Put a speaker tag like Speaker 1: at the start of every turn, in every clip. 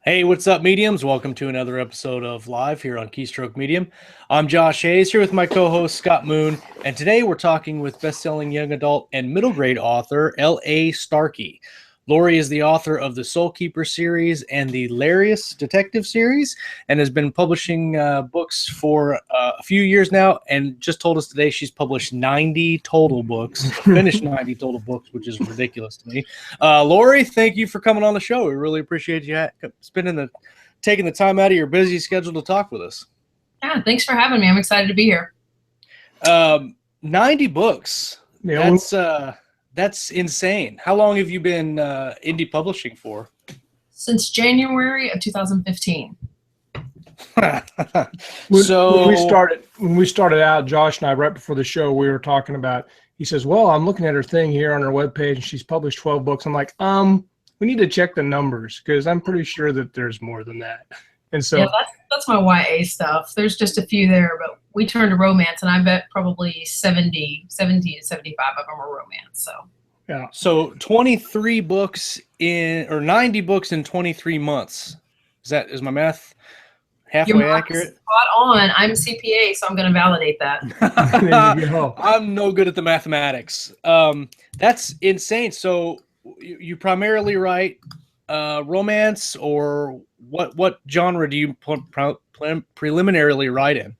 Speaker 1: Hey, what's up, mediums? Welcome to another episode of Live here on Keystroke Medium. I'm Josh Hayes here with my co-host Scott Moon, and today we're talking with best-selling young adult and middle grade author L.A. Starkey. Lori is the author of the Soul Keeper series and the Larius Detective series, and has been publishing books for a few years now, and just told us today she's published 90 total books, finished 90 total books, which is ridiculous to me. Lori, thank you for coming on the show. We really appreciate you taking the time out of your busy schedule to talk with us.
Speaker 2: Yeah, thanks for having me. I'm excited to be here.
Speaker 1: 90 books.
Speaker 3: Yeah,
Speaker 1: That's insane. How long have you been indie publishing for?
Speaker 2: Since January of 2015.
Speaker 3: When we started out, Josh and I, right before the show, we were talking about, he says, well, I'm looking at her thing here on her webpage and she's published 12 books. I'm like, we need to check the numbers because I'm pretty sure that there's more than that. And so
Speaker 2: yeah, that's my YA stuff. There's just a few there, but we turned to romance, and I bet probably 70 to 75 of them are romance. So
Speaker 3: yeah.
Speaker 1: So 23 books or 90 books in 23 months. Is my math halfway accurate?
Speaker 2: Spot on. I'm a CPA, so I'm going to validate that.
Speaker 3: There you go.
Speaker 1: I'm no good at the mathematics. That's insane. So you primarily write romance, or what genre do you preliminarily write in?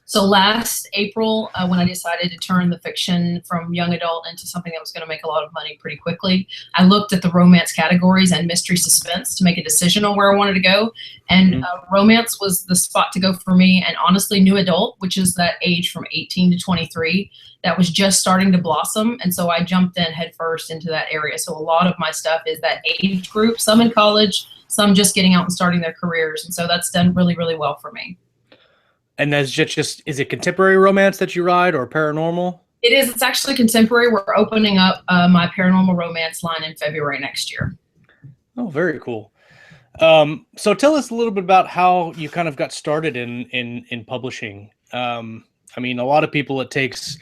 Speaker 2: So last April, when I decided to turn the fiction from young adult into something that was going to make a lot of money pretty quickly, I looked at the romance categories and mystery suspense to make a decision on where I wanted to go. And romance was the spot to go for me. And honestly, new adult, which is that age from 18 to 23, that was just starting to blossom. And so I jumped in headfirst into that area. So a lot of my stuff is that age group, some in college, some just getting out and starting their careers. And so that's done really, really well for me.
Speaker 1: And that's just is it contemporary romance that you write, or paranormal?
Speaker 2: It is. It's actually contemporary. We're opening up my paranormal romance line in February next year.
Speaker 1: Oh, very cool. So tell us a little bit about how you kind of got started in publishing. I mean, a lot of people, it takes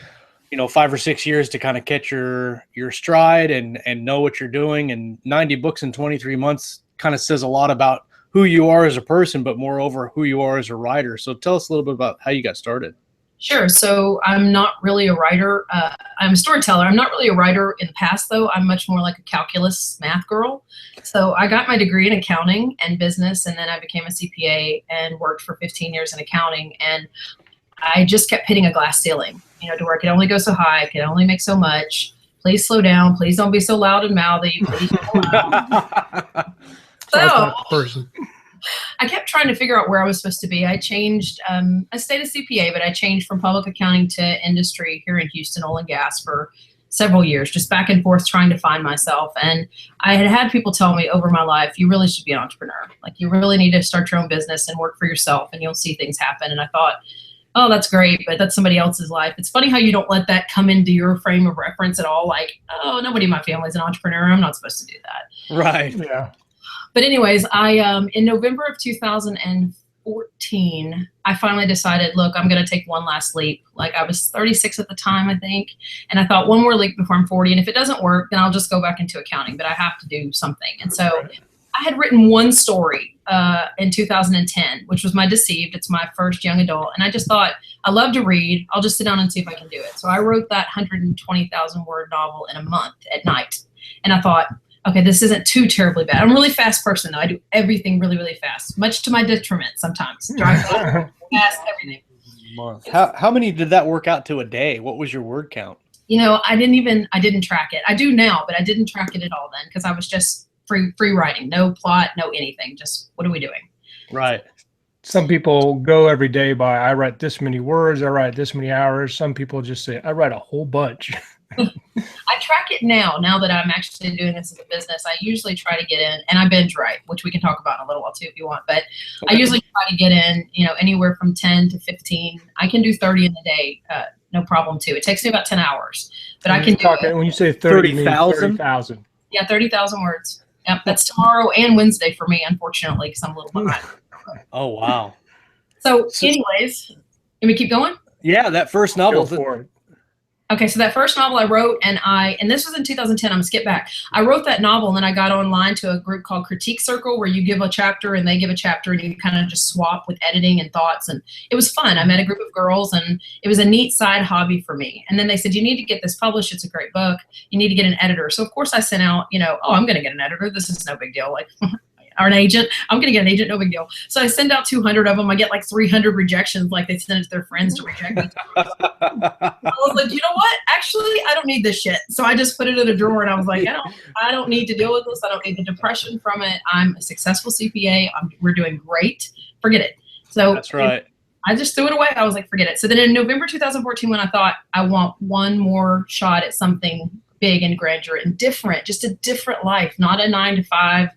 Speaker 1: 5 or 6 years to kind of catch your stride and know what you're doing. And 90 books in 23 months kind of says a lot about who you are as a person, but moreover, who you are as a writer. So tell us a little bit about how you got started.
Speaker 2: Sure. So I'm not really a writer. I'm a storyteller. I'm not really a writer in the past, though. I'm much more like a calculus math girl. So I got my degree in accounting and business, and then I became a CPA and worked for 15 years in accounting. And I just kept hitting a glass ceiling, to where I could only go so high, I could only make so much. Please slow down. Please don't be so loud and mouthy. Please don't loud. So I kept trying to figure out where I was supposed to be. I changed, I stayed a CPA, but I changed from public accounting to industry here in Houston, oil and gas, for several years, just back and forth trying to find myself. And I had people tell me over my life, you really should be an entrepreneur. Like, you really need to start your own business and work for yourself, and you'll see things happen. And I thought, oh, that's great, but that's somebody else's life. It's funny how you don't let that come into your frame of reference at all. Like, oh, nobody in my family is an entrepreneur. I'm not supposed to do that.
Speaker 1: Right.
Speaker 3: Yeah.
Speaker 2: But anyways, I in November of 2014, I finally decided, look, I'm going to take one last leap. Like, I was 36 at the time, I think. And I thought, one more leap before I'm 40. And if it doesn't work, then I'll just go back into accounting. But I have to do something. And so I had written one story in 2010, which was my Deceived. It's my first young adult. And I just thought, I love to read. I'll just sit down and see if I can do it. So I wrote that 120,000 word novel in a month at night. And I thought, okay, this isn't too terribly bad. I'm a really fast person, though. I do everything really, really fast, much to my detriment sometimes. Drive fast, everything.
Speaker 1: How many did that work out to a day? What was your word count?
Speaker 2: I didn't track it. I do now, but I didn't track it at all then, because I was just free writing. No plot, no anything. Just, what are we doing?
Speaker 1: Right.
Speaker 3: Some people go every day by, I write this many words, I write this many hours. Some people just say, I write a whole bunch.
Speaker 2: I track it now that I'm actually doing this as a business. I usually try to get in, and I binge write, which we can talk about in a little while too if you want, but okay. I usually try to get in, anywhere from 10 to 15. I can do 30 in a day, no problem too. It takes me about 10 hours, but I can do it.
Speaker 3: When you say 30,000?
Speaker 2: 30,000. Yeah, 30,000 words. Yep, that's tomorrow and Wednesday for me, unfortunately, because I'm a little behind.
Speaker 1: Oh, wow.
Speaker 2: So anyways, let me keep going?
Speaker 1: Yeah, that first novel.
Speaker 3: Go for it.
Speaker 2: Okay, so that first novel I wrote, and this was in 2010. I'm gonna skip back. I wrote that novel, and then I got online to a group called Keystroke, where you give a chapter and they give a chapter, and you kind of just swap with editing and thoughts, and it was fun. I met a group of girls, and it was a neat side hobby for me. And then they said, you need to get this published. It's a great book. You need to get an editor. So of course I sent out, oh, I'm gonna get an editor. This is no big deal. Like. Or an agent. I'm going to get an agent, no big deal. So I send out 200 of them. I get like 300 rejections, like they send it to their friends to reject me. I was like, you know what? Actually, I don't need this shit. So I just put it in a drawer, and I was like, I don't need to deal with this. I don't need the depression from it. I'm a successful CPA. We're doing great. Forget it. So
Speaker 1: that's right.
Speaker 2: I just threw it away. I was like, forget it. So then in November 2014, when I thought I want one more shot at something big and grandeur and different, just a different life, not a 9 to 5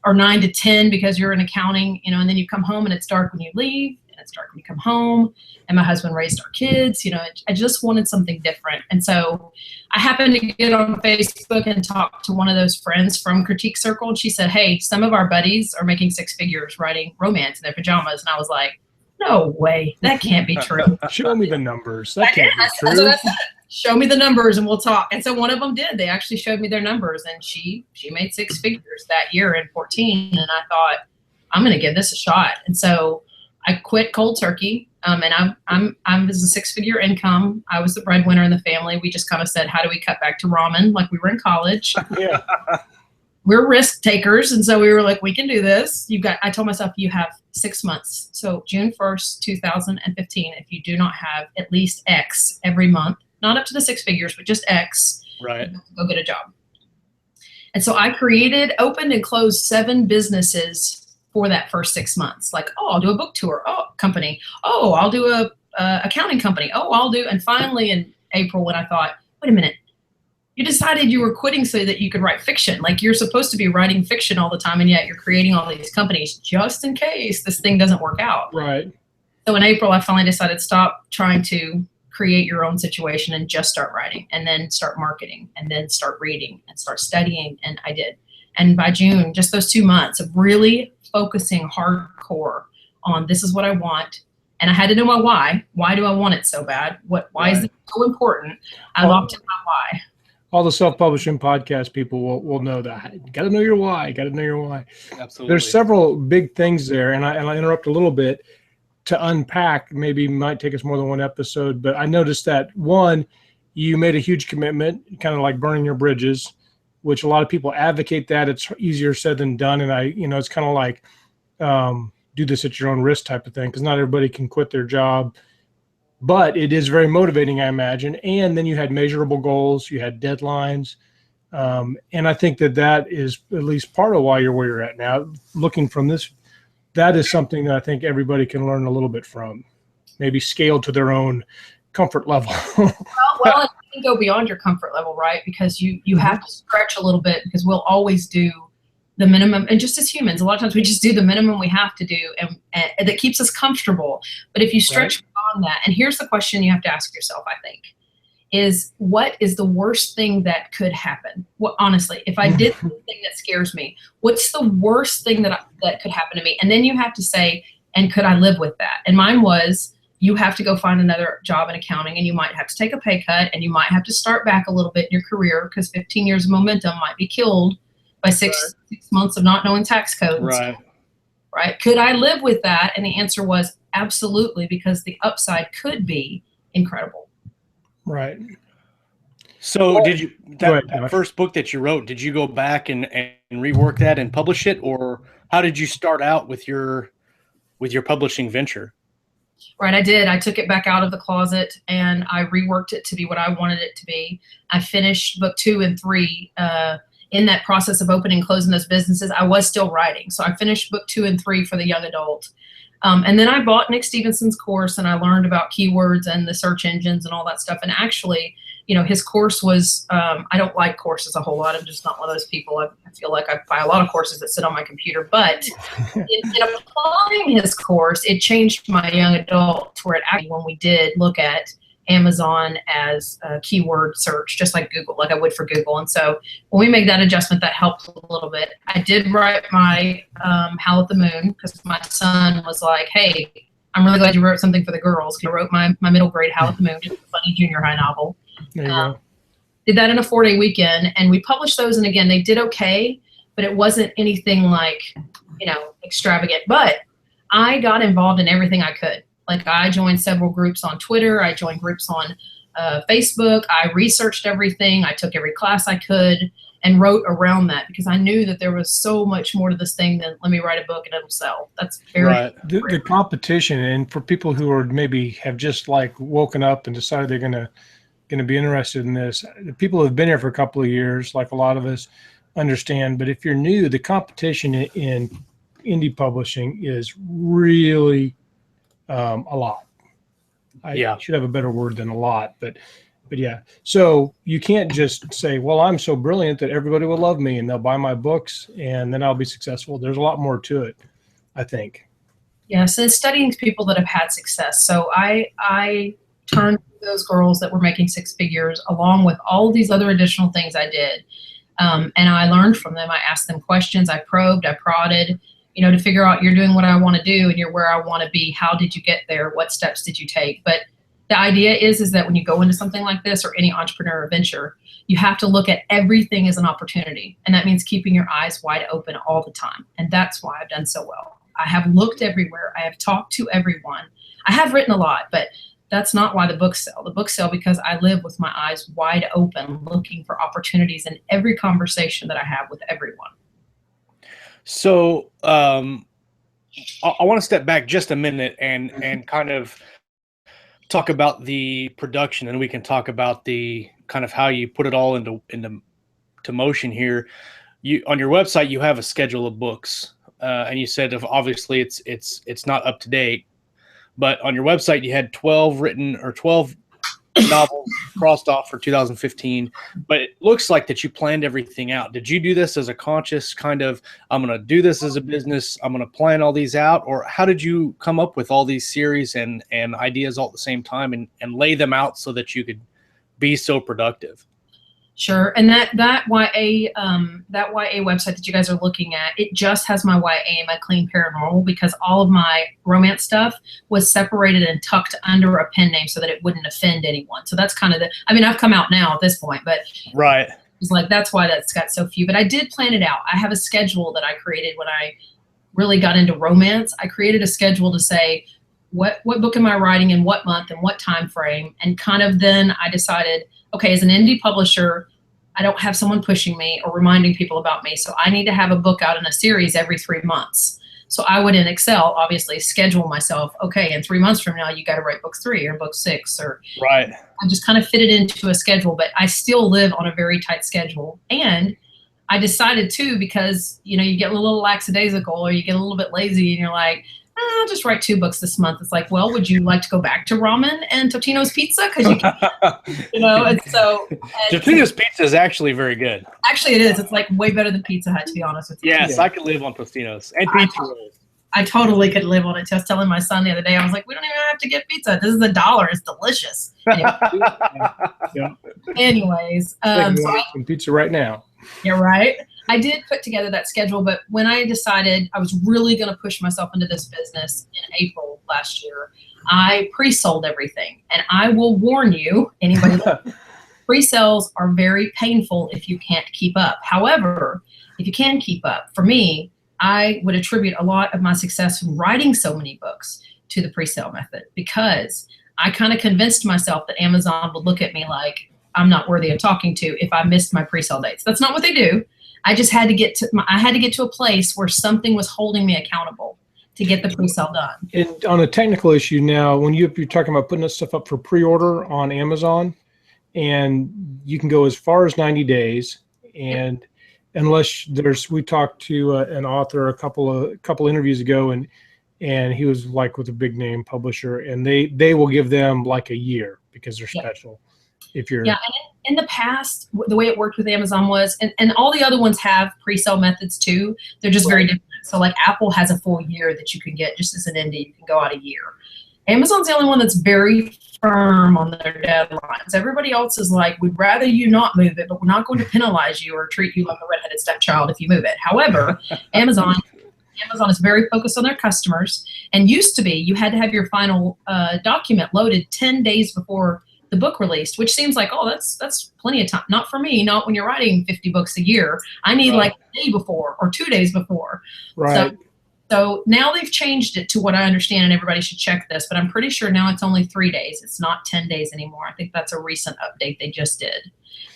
Speaker 2: or 9 to 10 because you're in accounting, and then you come home and it's dark when you leave and it's dark when you come home. And my husband raised our kids, I just wanted something different. And so I happened to get on Facebook and talk to one of those friends from Critique Circle. And she said, hey, some of our buddies are making 6 figures writing romance in their pajamas. And I was like, no way, that can't be true.
Speaker 3: Show me the numbers. That can't be true.
Speaker 2: That's what I said. Show me the numbers and we'll talk. And so one of them did. They actually showed me their numbers, and she made 6 figures that year in 14. And I thought, I'm going to give this a shot. And so I quit cold turkey. And I'm this is a 6-figure income. I was the breadwinner in the family. We just kind of said, how do we cut back to ramen like we were in college?
Speaker 3: Yeah.
Speaker 2: We're risk takers. And so we were like, we can do this. I told myself, you have 6 months. So June 1st, 2015, if you do not have at least X every month, not up to the 6 figures, but just X,
Speaker 1: right,
Speaker 2: go get a job. And so I opened and closed 7 businesses for that first 6 months. Like, oh, I'll do a book tour, company. Oh, I'll do a accounting company. And finally in April, when I thought, wait a minute, you decided you were quitting so that you could write fiction. Like, you're supposed to be writing fiction all the time, and yet you're creating all these companies just in case this thing doesn't work out.
Speaker 3: Right.
Speaker 2: So in April, I finally decided, stop trying to create your own situation and just start writing, and then start marketing, and then start reading and start studying. And I did. And by June, just those 2 months of really focusing hardcore on this is what I want. And I had to know my why. Why do I want it so bad? Why is it so important? I locked in my why.
Speaker 3: All the self-publishing podcast people will know that. You got to know your why. Got to know your why.
Speaker 1: Absolutely.
Speaker 3: There's several big things there, and I interrupt a little bit to unpack. Maybe might take us more than one episode, but I noticed that one, you made a huge commitment, kind of like burning your bridges, which a lot of people advocate that. It's easier said than done, and it's kind of like do this at your own risk type of thing, because not everybody can quit their job. But it is very motivating, I imagine. And then you had measurable goals, you had deadlines. And I think that is at least part of why you're where you're at now. Looking from this, that is something that I think everybody can learn a little bit from, maybe scale to their own comfort level.
Speaker 2: well, you can go beyond your comfort level, right? Because you have to stretch a little bit, because we'll always do the minimum. And just as humans, a lot of times we just do the minimum we have to do, and that keeps us comfortable. But if you stretch beyond that, and here's the question you have to ask yourself, I think, is what is the worst thing that could happen? What, honestly, if I did the thing that scares me, what's the worst thing that could happen to me? And then you have to say, and could I live with that? And mine was, you have to go find another job in accounting, and you might have to take a pay cut, and you might have to start back a little bit in your career, because 15 years of momentum might be killed by six months of not knowing tax codes. Right. Could I live with that? And the answer was absolutely, because the upside could be incredible.
Speaker 3: Right.
Speaker 1: So did you, that first book that you wrote, did you go back and rework that and publish it? Or how did you start out with your publishing venture?
Speaker 2: Right, I did. I took it back out of the closet, and I reworked it to be what I wanted it to be. I finished book 2 and 3. In that process of opening and closing those businesses, I was still writing. So I finished book 2 and 3 for the young adult. And then I bought Nick Stevenson's course, and I learned about keywords and the search engines and all that stuff. And actually, his course was, I don't like courses a whole lot. I'm just not one of those people. I feel like I buy a lot of courses that sit on my computer. But in applying his course, it changed my young adult to where it actually, when we did look at Amazon as a keyword search, just like Google, like I would for Google. And so when we made that adjustment, that helped a little bit. I did write my Howl at the Moon, because my son was like, hey, I'm really glad you wrote something for the girls. I wrote my middle grade Howl at the Moon, just a funny junior high novel.
Speaker 3: There you go.
Speaker 2: Did that in a 4-day weekend, and we published those. And again, they did okay, but it wasn't anything like, extravagant. But I got involved in everything I could. Like, I joined several groups on Twitter. I joined groups on Facebook. I researched everything. I took every class I could and wrote around that, because I knew that there was so much more to this thing than let me write a book and it'll sell. That's very
Speaker 1: right.
Speaker 3: The competition, and for people who are maybe have just like woken up and decided they're going to be interested in this, the people who have been here for a couple of years, like a lot of us, understand. But if you're new, the competition in indie publishing is really a lot. I should have a better word than a lot, but yeah. So you can't just say, well, I'm so brilliant that everybody will love me and they'll buy my books and then I'll be successful. There's a lot more to it, I think.
Speaker 2: Yeah, so studying people that have had success. So I turned to those girls that were making 6 figures, along with all these other additional things I did. And I learned from them. I asked them questions. I probed, I prodded, to figure out, you're doing what I want to do and you're where I want to be. How did you get there? What steps did you take? But the idea is that when you go into something like this, or any entrepreneur venture, you have to look at everything as an opportunity. And that means keeping your eyes wide open all the time. And that's why I've done so well. I have looked everywhere. I have talked to everyone. I have written a lot, but that's not why the books sell. The books sell because I live with my eyes wide open, looking for opportunities in every conversation that I have with everyone.
Speaker 1: So I want to step back just a minute and kind of talk about the production, and we can talk about the kind of how you put it all into motion here. You, on your website, you have a schedule of books, and you said obviously it's not up to date, but on your website you had 12 novels crossed off for 2015, but it looks like that you planned everything out. Did you do this as a conscious kind of, I'm going to do this as a business, I'm going to plan all these out, or how did you come up with all these series and ideas all at the same time and lay them out so that you could be so productive?
Speaker 2: Sure. And that YA website that you guys are looking at, it just has my YA and my clean paranormal, because all of my romance stuff was separated and tucked under a pen name so that it wouldn't offend anyone. So that's kind of I've come out now at this point, but
Speaker 1: right.
Speaker 2: It's like, that's why that's got so few, but I did plan it out. I have a schedule that I created when I really got into romance. I created a schedule to say, what book am I writing in what month and what time frame? And kind of then I decided, okay, as an indie publisher, I don't have someone pushing me or reminding people about me. So I need to have a book out in a series every 3 months. So I would, in Excel, obviously schedule myself, okay, in 3 months from now, you got to write book 3 or book 6, or
Speaker 1: right.
Speaker 2: I just kind of fit it into a schedule, but I still live on a very tight schedule. And I decided too, because, you get a little lackadaisical, or you get a little bit lazy and you're like, I'll just write 2 books this month. It's like, well, would you like to go back to ramen and Totino's pizza? Because you can, and so.
Speaker 1: Totino's pizza is actually very good.
Speaker 2: Actually, it is. It's like way better than Pizza Hut, to be honest with you.
Speaker 1: Yes, yeah. I could live on Totino's and pizza rolls.
Speaker 2: I totally could live on it. Just telling my son the other day, I was like, we don't even have to get pizza. This is $1. It's delicious.
Speaker 3: Yeah.
Speaker 2: Anyways.
Speaker 3: Some pizza right now.
Speaker 2: You're right. I did put together that schedule, but when I decided I was really going to push myself into this business in April last year, I pre-sold everything. And I will warn you, anybody, pre-sales are very painful if you can't keep up. However, if you can keep up, for me, I would attribute a lot of my success in writing so many books to the pre-sale method, because I kind of convinced myself that Amazon would look at me like I'm not worthy of talking to if I missed my pre-sale dates. That's not what they do. I just had to get to a place where something was holding me accountable to get the pre-sale done.
Speaker 3: And on a technical issue now, when you're talking about putting this stuff up for pre-order on Amazon, and you can go as far as 90 days, and unless we talked to an author a couple interviews ago, and he was like with a big name publisher, and they will give them like a year because they're special. If you're
Speaker 2: and in the past, the way it worked with Amazon was, and all the other ones have pre-sale methods too. They're just very different. So like Apple has a full year that you can get just as an indie. You can go out a year. Amazon's the only one that's very firm on their deadlines. Everybody else is like, we'd rather you not move it, but we're not going to penalize you or treat you like a redheaded stepchild if you move it. However, Amazon is very focused on their customers, and used to be you had to have your final document loaded 10 days before the book released, which seems like, oh, that's plenty of time. Not for me, not when you're writing 50 books a year. I need like a day before or 2 days before.
Speaker 3: Right.
Speaker 2: So now they've changed it to what I understand, and everybody should check this, but I'm pretty sure now it's only 3 days. It's not 10 days anymore. I think that's a recent update they just did.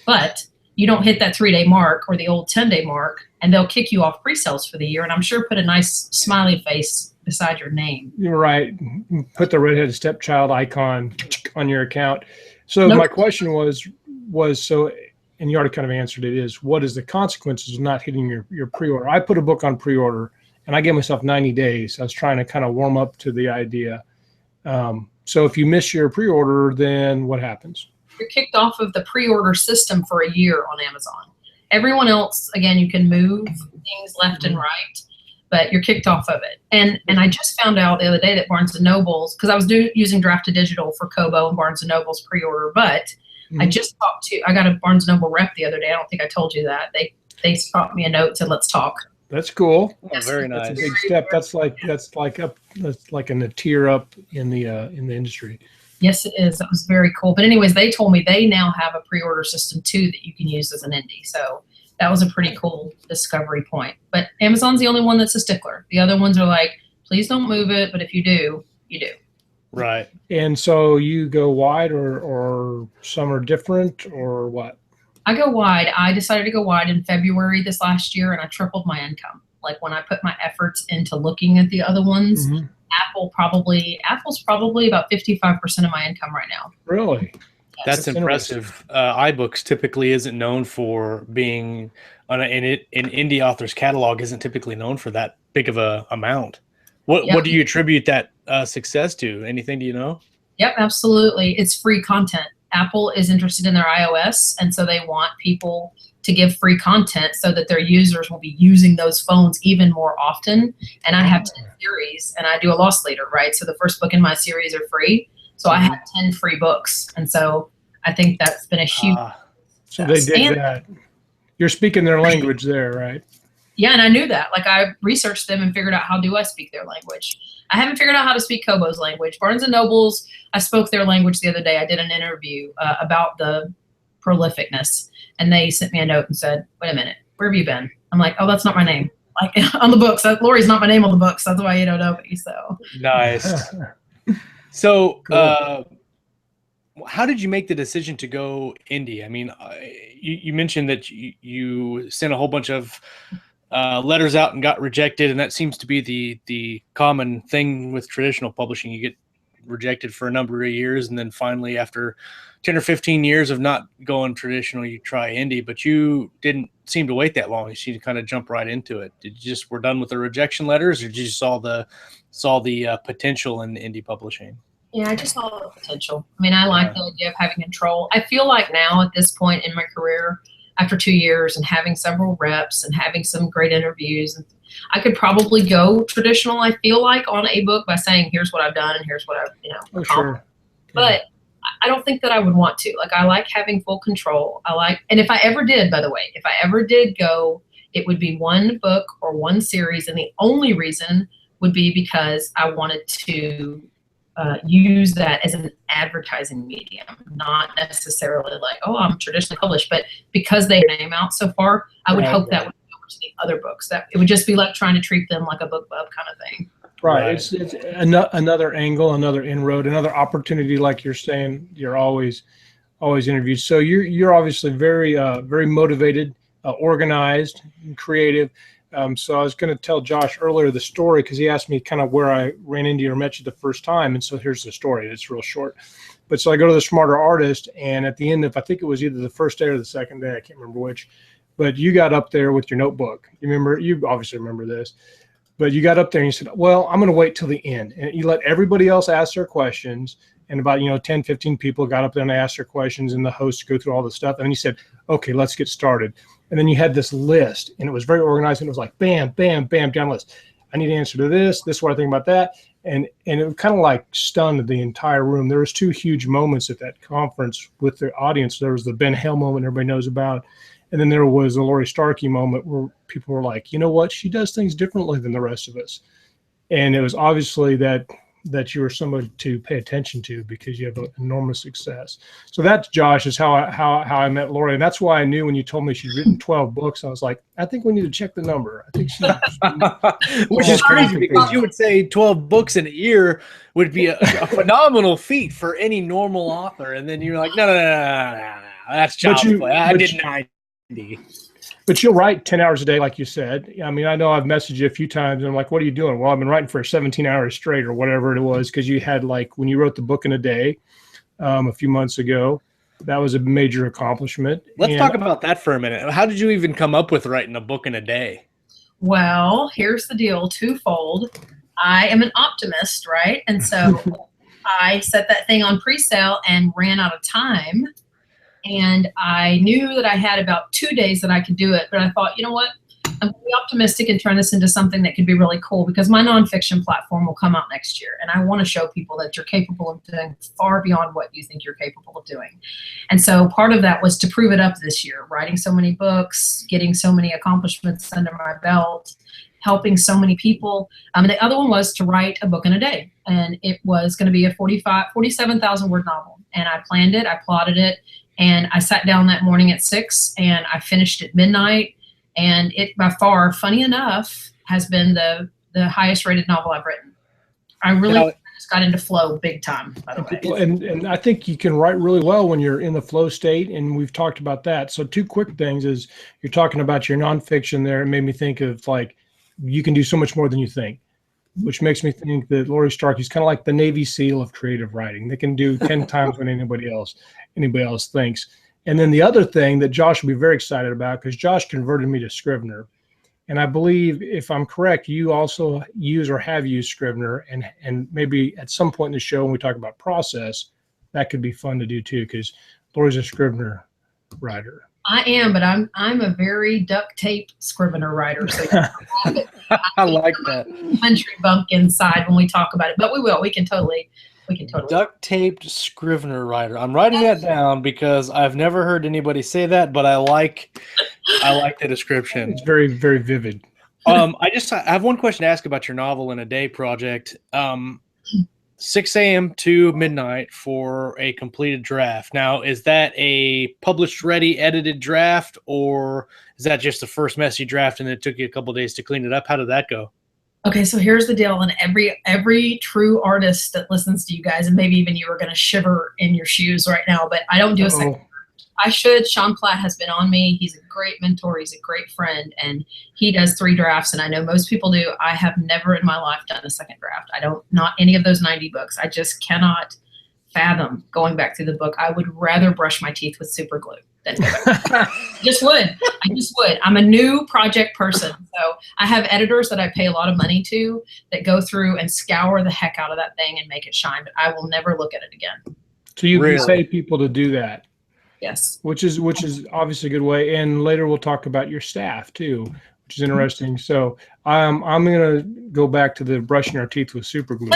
Speaker 2: But you don't hit that 3-day mark or the old 10-day mark, and they'll kick you off pre-sales for the year. And I'm sure put a nice smiley face beside your name.
Speaker 3: You're right. Put the redheaded stepchild icon on your account. So my question was so, and you already kind of answered it, is what is the consequences of not hitting your pre-order? I put a book on pre-order, and I gave myself 90 days. I was trying to kind of warm up to the idea. So if you miss your pre-order, then what happens?
Speaker 2: You're kicked off of the pre-order system for a year on Amazon. Everyone else, again, you can move things left and right, but you're kicked off of it. And I just found out the other day that Barnes & Noble's, because I was using Draft to Digital for Kobo and Barnes & Noble's pre-order, but I just I got a Barnes & Noble rep the other day. I don't think I told you that. They stopped me a note and said, let's talk.
Speaker 3: That's cool.
Speaker 1: Oh, very nice.
Speaker 3: That's a big step. That's like a tier up in the industry.
Speaker 2: Yes, it is. That was very cool. But anyways, they told me they now have a pre-order system too that you can use as an indie. So that was a pretty cool discovery point. But Amazon's the only one that's a stickler. The other ones are like, please don't move it. But if you do, you do.
Speaker 1: Right.
Speaker 3: And so you go wide, or some are different, or what?
Speaker 2: I go wide. I decided to go wide in February this last year, and I tripled my income. Like when I put my efforts into looking at the other ones, Apple's probably about 55% of my income right now.
Speaker 3: Really?
Speaker 2: Yes.
Speaker 1: That's impressive. iBooks typically isn't known for being an indie author's catalog isn't typically known for that big of a amount. What do you attribute that success to? Anything do you know?
Speaker 2: Yep, absolutely. It's free content. Apple is interested in their iOS, and so they want people to give free content so that their users will be using those phones even more often. And I have 10 series, and I do a loss leader, right? So the first book in my series are free. So I have 10 free books. And so I think that's been a huge
Speaker 3: So they did that. You're speaking their language there, right?
Speaker 2: Yeah, and I knew that. Like I researched them and figured out how do I speak their language. I haven't figured out how to speak Kobo's language. Barnes & Noble's, I spoke their language the other day. I did an interview about the prolificness, and they sent me a note and said, wait a minute, where have you been? I'm like, oh, that's not my name. Like on the books, Lori's not my name on the books. That's why you don't know me. So
Speaker 1: nice. So how did you make the decision to go indie? I mean, you mentioned that you sent a whole bunch of letters out and got rejected, and that seems to be the common thing with traditional publishing. You get rejected for a number of years, and then finally after 10 or 15 years of not going traditional, you try indie. But you didn't seem to wait that long. You seemed to kind of jump right into it. Did you just were done with the rejection letters, or did you saw the potential in indie publishing?
Speaker 2: Yeah, I just saw the potential. I mean, I like the idea of having control. I feel like now at this point in my career, after 2 years and having several reps and having some great interviews, I could probably go traditional, I feel like, on a book by saying, here's what I've done and here's what I've, accomplished.
Speaker 3: Sure.
Speaker 2: But I don't think that I would want to. Like, I like having full control. And if I ever did, by the way, if I ever did go, it would be one book or one series. And the only reason would be because I wanted to use that as an advertising medium, not necessarily like, oh, I'm traditionally published, but because they name out so far, I would hope that would go over to the other books. That it would just be like trying to treat them like a book club kind of thing.
Speaker 3: Right. It's another angle, another inroad, another opportunity. Like you're saying, you're always interviewed. So you're obviously very very motivated, organized, and creative. So I was going to tell Josh earlier the story because he asked me kind of where I ran into you or met you the first time. And so here's the story. It's real short. But so I go to the Smarter Artist, and at the end of, I think it was either the first day or the second day, I can't remember which, but you got up there with your notebook. You obviously remember this, but you got up there and you said, well, I'm going to wait till the end. And you let everybody else ask their questions. And about, 10, 15 people got up there and asked their questions, and the host go through all the stuff. And then you said, okay, let's get started. And then you had this list, and it was very organized, and it was like, bam, bam, bam, down the list. I need to answer to this. This is what I think about that. And it kind of like stunned the entire room. There was two huge moments at that conference with the audience. There was the Ben Hale moment everybody knows about. And then there was the Lori Starkey moment where people were like, you know what? She does things differently than the rest of us. And it was obviously that that you are somebody to pay attention to because you have enormous success. So that's Josh is how I met Lori, and that's why I knew when you told me she'd written 12 books. I was like, I think we need to check the number. I think she,
Speaker 1: which is crazy because you would say 12 books in a year would be a phenomenal feat for any normal author, and then you're like, no, that's child's play. I did 90.
Speaker 3: But you'll write 10 hours a day, like you said. I mean, I know I've messaged you a few times, and I'm like, what are you doing? Well, I've been writing for 17 hours straight or whatever it was, because you had, like, when you wrote the book in a day a few months ago, that was a major accomplishment.
Speaker 1: Let's talk about that for a minute. How did you even come up with writing a book in a day?
Speaker 2: Well, here's the deal, twofold. I am an optimist, right? And so I set that thing on pre-sale and ran out of time. And I knew that I had about 2 days that I could do it. But I thought, you know what? I'm going to be optimistic and turn this into something that could be really cool, because my nonfiction platform will come out next year. And I want to show people that you're capable of doing far beyond what you think you're capable of doing. And so part of that was to prove it up this year, writing so many books, getting so many accomplishments under my belt, helping so many people. And the other one was to write a book in a day. And it was going to be a 47,000 word novel. And I planned it, I plotted it. And I sat down that morning at 6 and I finished at midnight. And it, by far, funny enough, has been the highest rated novel I've written. I really just got into flow big time, by the way.
Speaker 3: And I think you can write really well when you're in the flow state, and we've talked about that. So two quick things is you're talking about your nonfiction there. It made me think of, like, you can do so much more than you think, which makes me think that Lori Starkey is kind of like the Navy SEAL of creative writing. They can do 10 times when anybody else thinks. And then the other thing that Josh will be very excited about, because Josh converted me to Scrivener. And I believe, if I'm correct, you also use or have used Scrivener, and maybe at some point in the show when we talk about process, that could be fun to do too, because Lori's a Scrivener writer.
Speaker 2: I am, but I'm a very duct tape Scrivener writer. So
Speaker 1: I like that.
Speaker 2: Country bumpkin side when we talk about it, but we can totally.
Speaker 1: Duct taped Scrivener writer. I'm writing that down because I've never heard anybody say that, but I like the description.
Speaker 3: It's very, very vivid.
Speaker 1: I have one question to ask about your novel in a day project. 6 a.m. to midnight for a completed draft. Now, is that a published, ready, edited draft, or is that just the first messy draft and it took you a couple of days to clean it up? How did that go?
Speaker 2: Okay, so here's the deal, and every true artist that listens to you guys, and maybe even you, are going to shiver in your shoes right now, but I don't do a second draft. I should. Sean Platt has been on me. He's a great mentor. He's a great friend, and he does 3 drafts, and I know most people do. I have never in my life done a second draft. Not any of those 90 books. I just cannot fathom going back through the book. I would rather brush my teeth with super glue than go back. I just would. I'm a new project person. So I have editors that I pay a lot of money to that go through and scour the heck out of that thing and make it shine, but I will never look at it again.
Speaker 3: So you can pay people to do that.
Speaker 2: Yes.
Speaker 3: Which is obviously a good way. And later we'll talk about your staff too, which is interesting. So I'm going to go back to the brushing our teeth with super glue.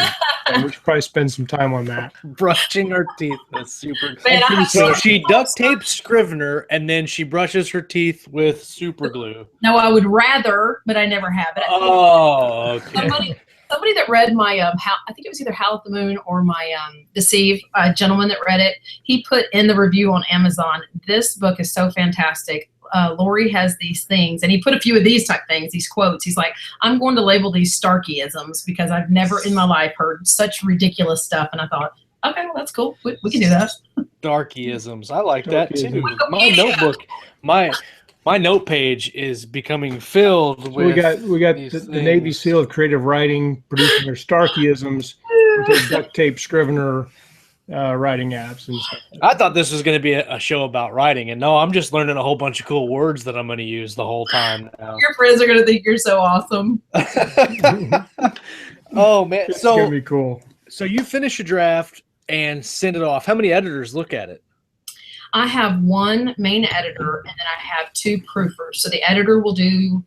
Speaker 3: We should probably spend some time on that.
Speaker 1: Brushing her teeth with super glue. So she duct tapes Scrivener and then she brushes her teeth with super glue.
Speaker 2: No, I would rather, but I never have. But
Speaker 1: okay.
Speaker 2: Somebody that read my, I think it was either Howl at the Moon or my Deceive, gentleman that read it, he put in the review on Amazon, this book is so fantastic. Lori has these things, and he put a few of these type things, these quotes. He's like, I'm going to label these Starkeyisms because I've never in my life heard such ridiculous stuff. And I thought, okay, well, that's cool. We can do that.
Speaker 1: Starkeyisms. I like that too. My notebook, my note page is becoming filled with.
Speaker 3: We got the Navy SEAL of creative writing producing their Starkeyisms with their duct tape Scrivener writing apps and stuff.
Speaker 1: I thought this was going to be a show about writing, and no, I'm just learning a whole bunch of cool words that I'm going to use the whole time now.
Speaker 2: Your friends are going to think you're so awesome.
Speaker 1: Oh man,
Speaker 3: it's going to be cool.
Speaker 1: So you finish a draft and send it off. How many editors look at it?
Speaker 2: I have one main editor, and then I have 2 proofers. So the editor will do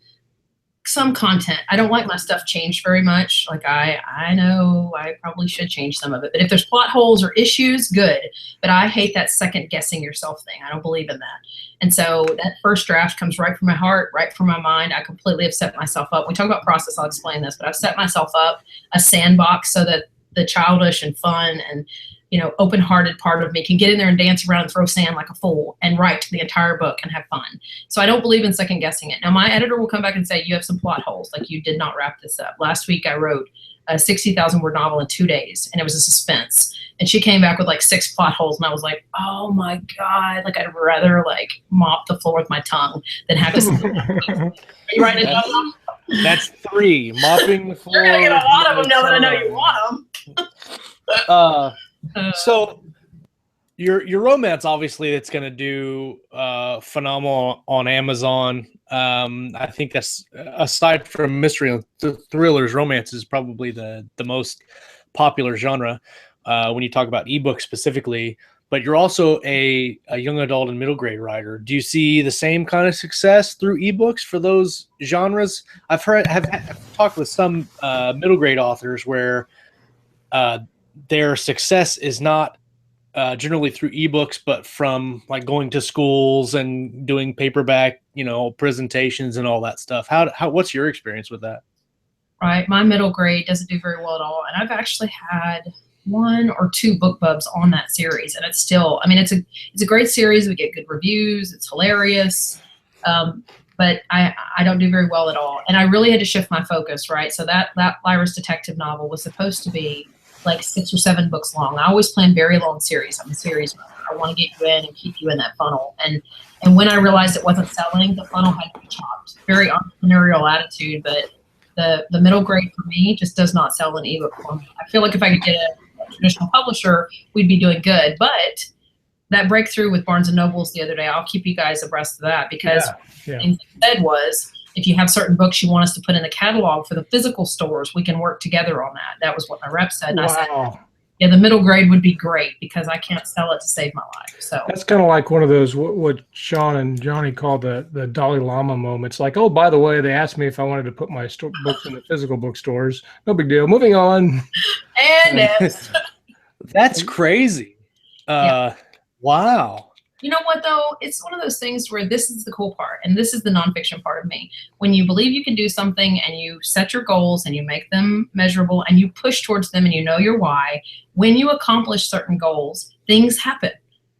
Speaker 2: some content. I don't like my stuff changed very much. Like I know I probably should change some of it, but if there's plot holes or issues, good. But I hate that second guessing yourself thing. I don't believe in that. And so that first draft comes right from my heart, right from my mind. I completely have set myself up. We talk about process, I'll explain this, but I've set myself up a sandbox so that the childish and fun and, open-hearted part of me can get in there and dance around and throw sand like a fool and write the entire book and have fun. So I don't believe in second guessing it. Now my editor will come back and say, you have some plot holes. Like you did not wrap this up. Last week I wrote a 60,000 word novel in 2 days and it was a suspense. And she came back with like 6 plot holes and I was like, oh my God, like I'd rather like mop the floor with my tongue than have to. Are you writing it down?
Speaker 1: That's 3. Mopping the floor.
Speaker 2: You're going to get a lot of them now that I know you want them.
Speaker 1: So your romance, obviously, it's going to do phenomenal on Amazon. I think that's, aside from mystery and thrillers, romance is probably the most popular genre when you talk about ebooks specifically. But you're also a young adult and middle grade writer. Do you see the same kind of success through ebooks for those genres? I've talked with some middle grade authors where their success is not generally through ebooks, but from like going to schools and doing paperback, presentations and all that stuff. What's your experience with that?
Speaker 2: Right. My middle grade doesn't do very well at all. And I've actually had 1 or 2 book bubs on that series. And it's still, it's a great series. We get good reviews. It's hilarious. But I don't do very well at all. And I really had to shift my focus, right? So that Lyra's detective novel was supposed to be like 6 or 7 books long. I always plan very long series. I'm a series runner. I want to get you in and keep you in that funnel. And when I realized it wasn't selling, the funnel had to be chopped. Very entrepreneurial attitude, but the middle grade for me just does not sell an ebook for me. I feel like if I could get a traditional publisher, we'd be doing good. But that breakthrough with Barnes & Nobles the other day, I'll keep you guys abreast of that because things they said was, if you have certain books you want us to put in the catalog for the physical stores, we can work together on that. That was what my rep said. And I said, yeah, the middle grade would be great because I can't sell it to save my life. So
Speaker 3: that's kind of like one of those, what Sean and Johnny called the Dalai Lama moments. Like, oh, by the way, they asked me if I wanted to put my books in the physical bookstores. No big deal. Moving on.
Speaker 2: And
Speaker 1: that's crazy. Wow.
Speaker 2: You know what, though? It's one of those things where this is the cool part, and this is the nonfiction part of me. When you believe you can do something and you set your goals and you make them measurable and you push towards them and you know your why, when you accomplish certain goals, things happen.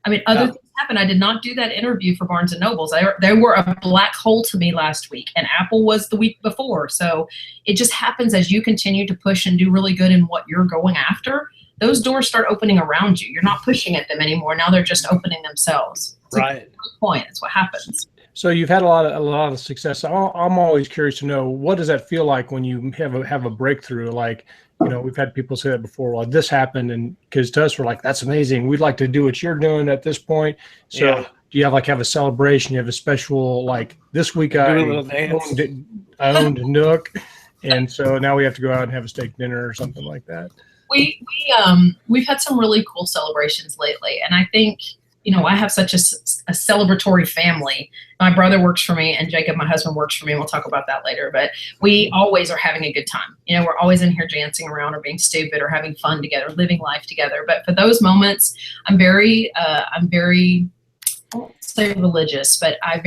Speaker 2: Other things happen. I did not do that interview for Barnes & Nobles. They were a black hole to me last week, and Apple was the week before. So it just happens as you continue to push and do really good in what you're going after. Those doors start opening around you. You're not pushing at them anymore. Now they're just opening themselves. It's
Speaker 1: right.
Speaker 2: A good point. It's what happens.
Speaker 3: So you've had a lot of success. I'm always curious to know, what does that feel like when you have a breakthrough? Like, we've had people say that before. Well, this happened, and because to us, we're like, that's amazing. We'd like to do what you're doing at this point. So do you have a celebration? You have a special, like, this week I owned Nook, and so now we have to go out and have a steak dinner or something like that.
Speaker 2: We've had some really cool celebrations lately, and I think I have such a celebratory family. My brother works for me, and Jacob, my husband, works for me, and we'll talk about that later. But we always are having a good time. We're always in here dancing around or being stupid or having fun together, living life together. But for those moments, I'm very I won't say religious, but I'm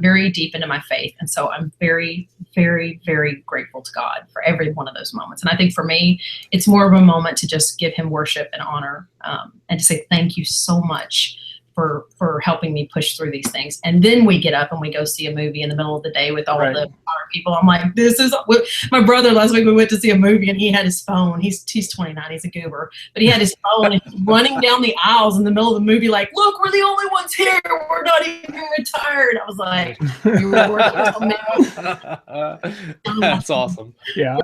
Speaker 2: very deep into my faith, and so I'm very, very, very grateful to God for every one of those moments. And I think for me, it's more of a moment to just give Him worship and honor, and to say thank you so much for helping me push through these things. And then we get up and we go see a movie in the middle of the day with all of the other people. I'm like, this is my brother. Last week we went to see a movie and he had his phone. He's 29. He's a goober, but he had his phone and he's running down the aisles in the middle of the movie like, look, we're the only ones here. We're not even retired. I was like, you were working on me.
Speaker 1: That's awesome.
Speaker 3: Yeah.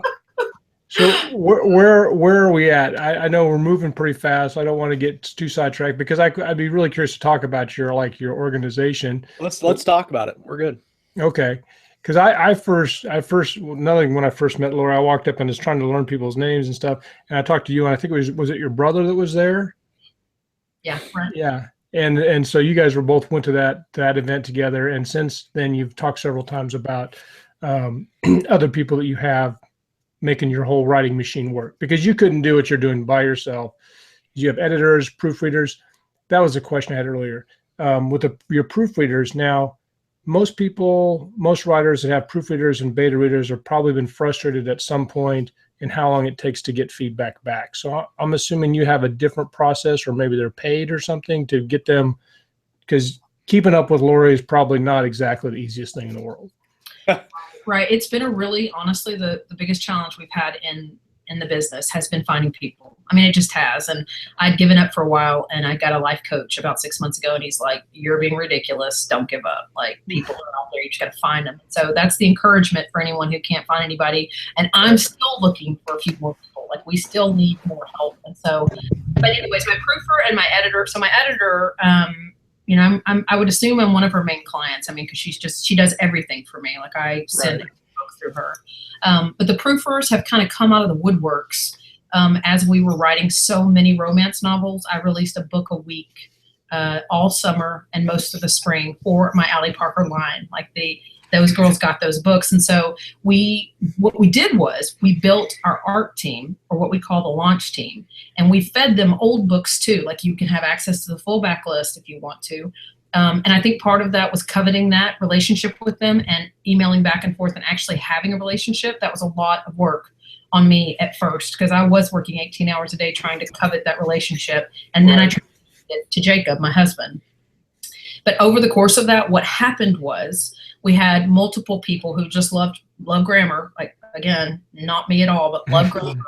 Speaker 3: So where are we at? I know we're moving pretty fast. I don't want to get too sidetracked because I'd be really curious to talk about your organization.
Speaker 1: Let's talk about it. We're good.
Speaker 3: Okay. Because when I first met Laura, I walked up and was trying to learn people's names and stuff, and I talked to you, and I think was it your brother that was there?
Speaker 2: Yeah. Right.
Speaker 3: Yeah. And so you guys went to that event together, and since then you've talked several times about other people that you have making your whole writing machine work, because you couldn't do what you're doing by yourself. You have editors, proofreaders. That was a question I had earlier. With your proofreaders now, most people, most writers that have proofreaders and beta readers have probably been frustrated at some point in how long it takes to get feedback back. So I'm assuming you have a different process, or maybe they're paid or something to get them, because keeping up with Lori is probably not exactly the easiest thing in the world.
Speaker 2: Right. It's been a really, honestly, the biggest challenge we've had in the business has been finding people. I mean, it just has. And I'd given up for a while, and I got a life coach about 6 months ago, and he's like, "You're being ridiculous. Don't give up. Like, people are out there. You just got to find them." So that's the encouragement for anyone who can't find anybody. And I'm still looking for a few more people. Like, we still need more help. And so, but anyways, my proofer and my editor. So my editor, you know, I would assume I'm one of her main clients. I mean, because she does everything for me. Like, I send a book through her. But the proofers have kind of come out of the woodworks as we were writing so many romance novels. I released a book a week all summer and most of the spring for my Allie Parker line. Like, those girls got those books. And so what we did was we built our art team, or what we call the launch team, and we fed them old books too. Like, you can have access to the full backlist if you want to. And I think part of that was coveting that relationship with them and emailing back and forth and actually having a relationship. That was a lot of work on me at first, because I was working 18 hours a day trying to covet that relationship. And then I tried it to Jacob, my husband. But over the course of that, what happened was we had multiple people who just love grammar. Like, again, not me at all, but love grammar.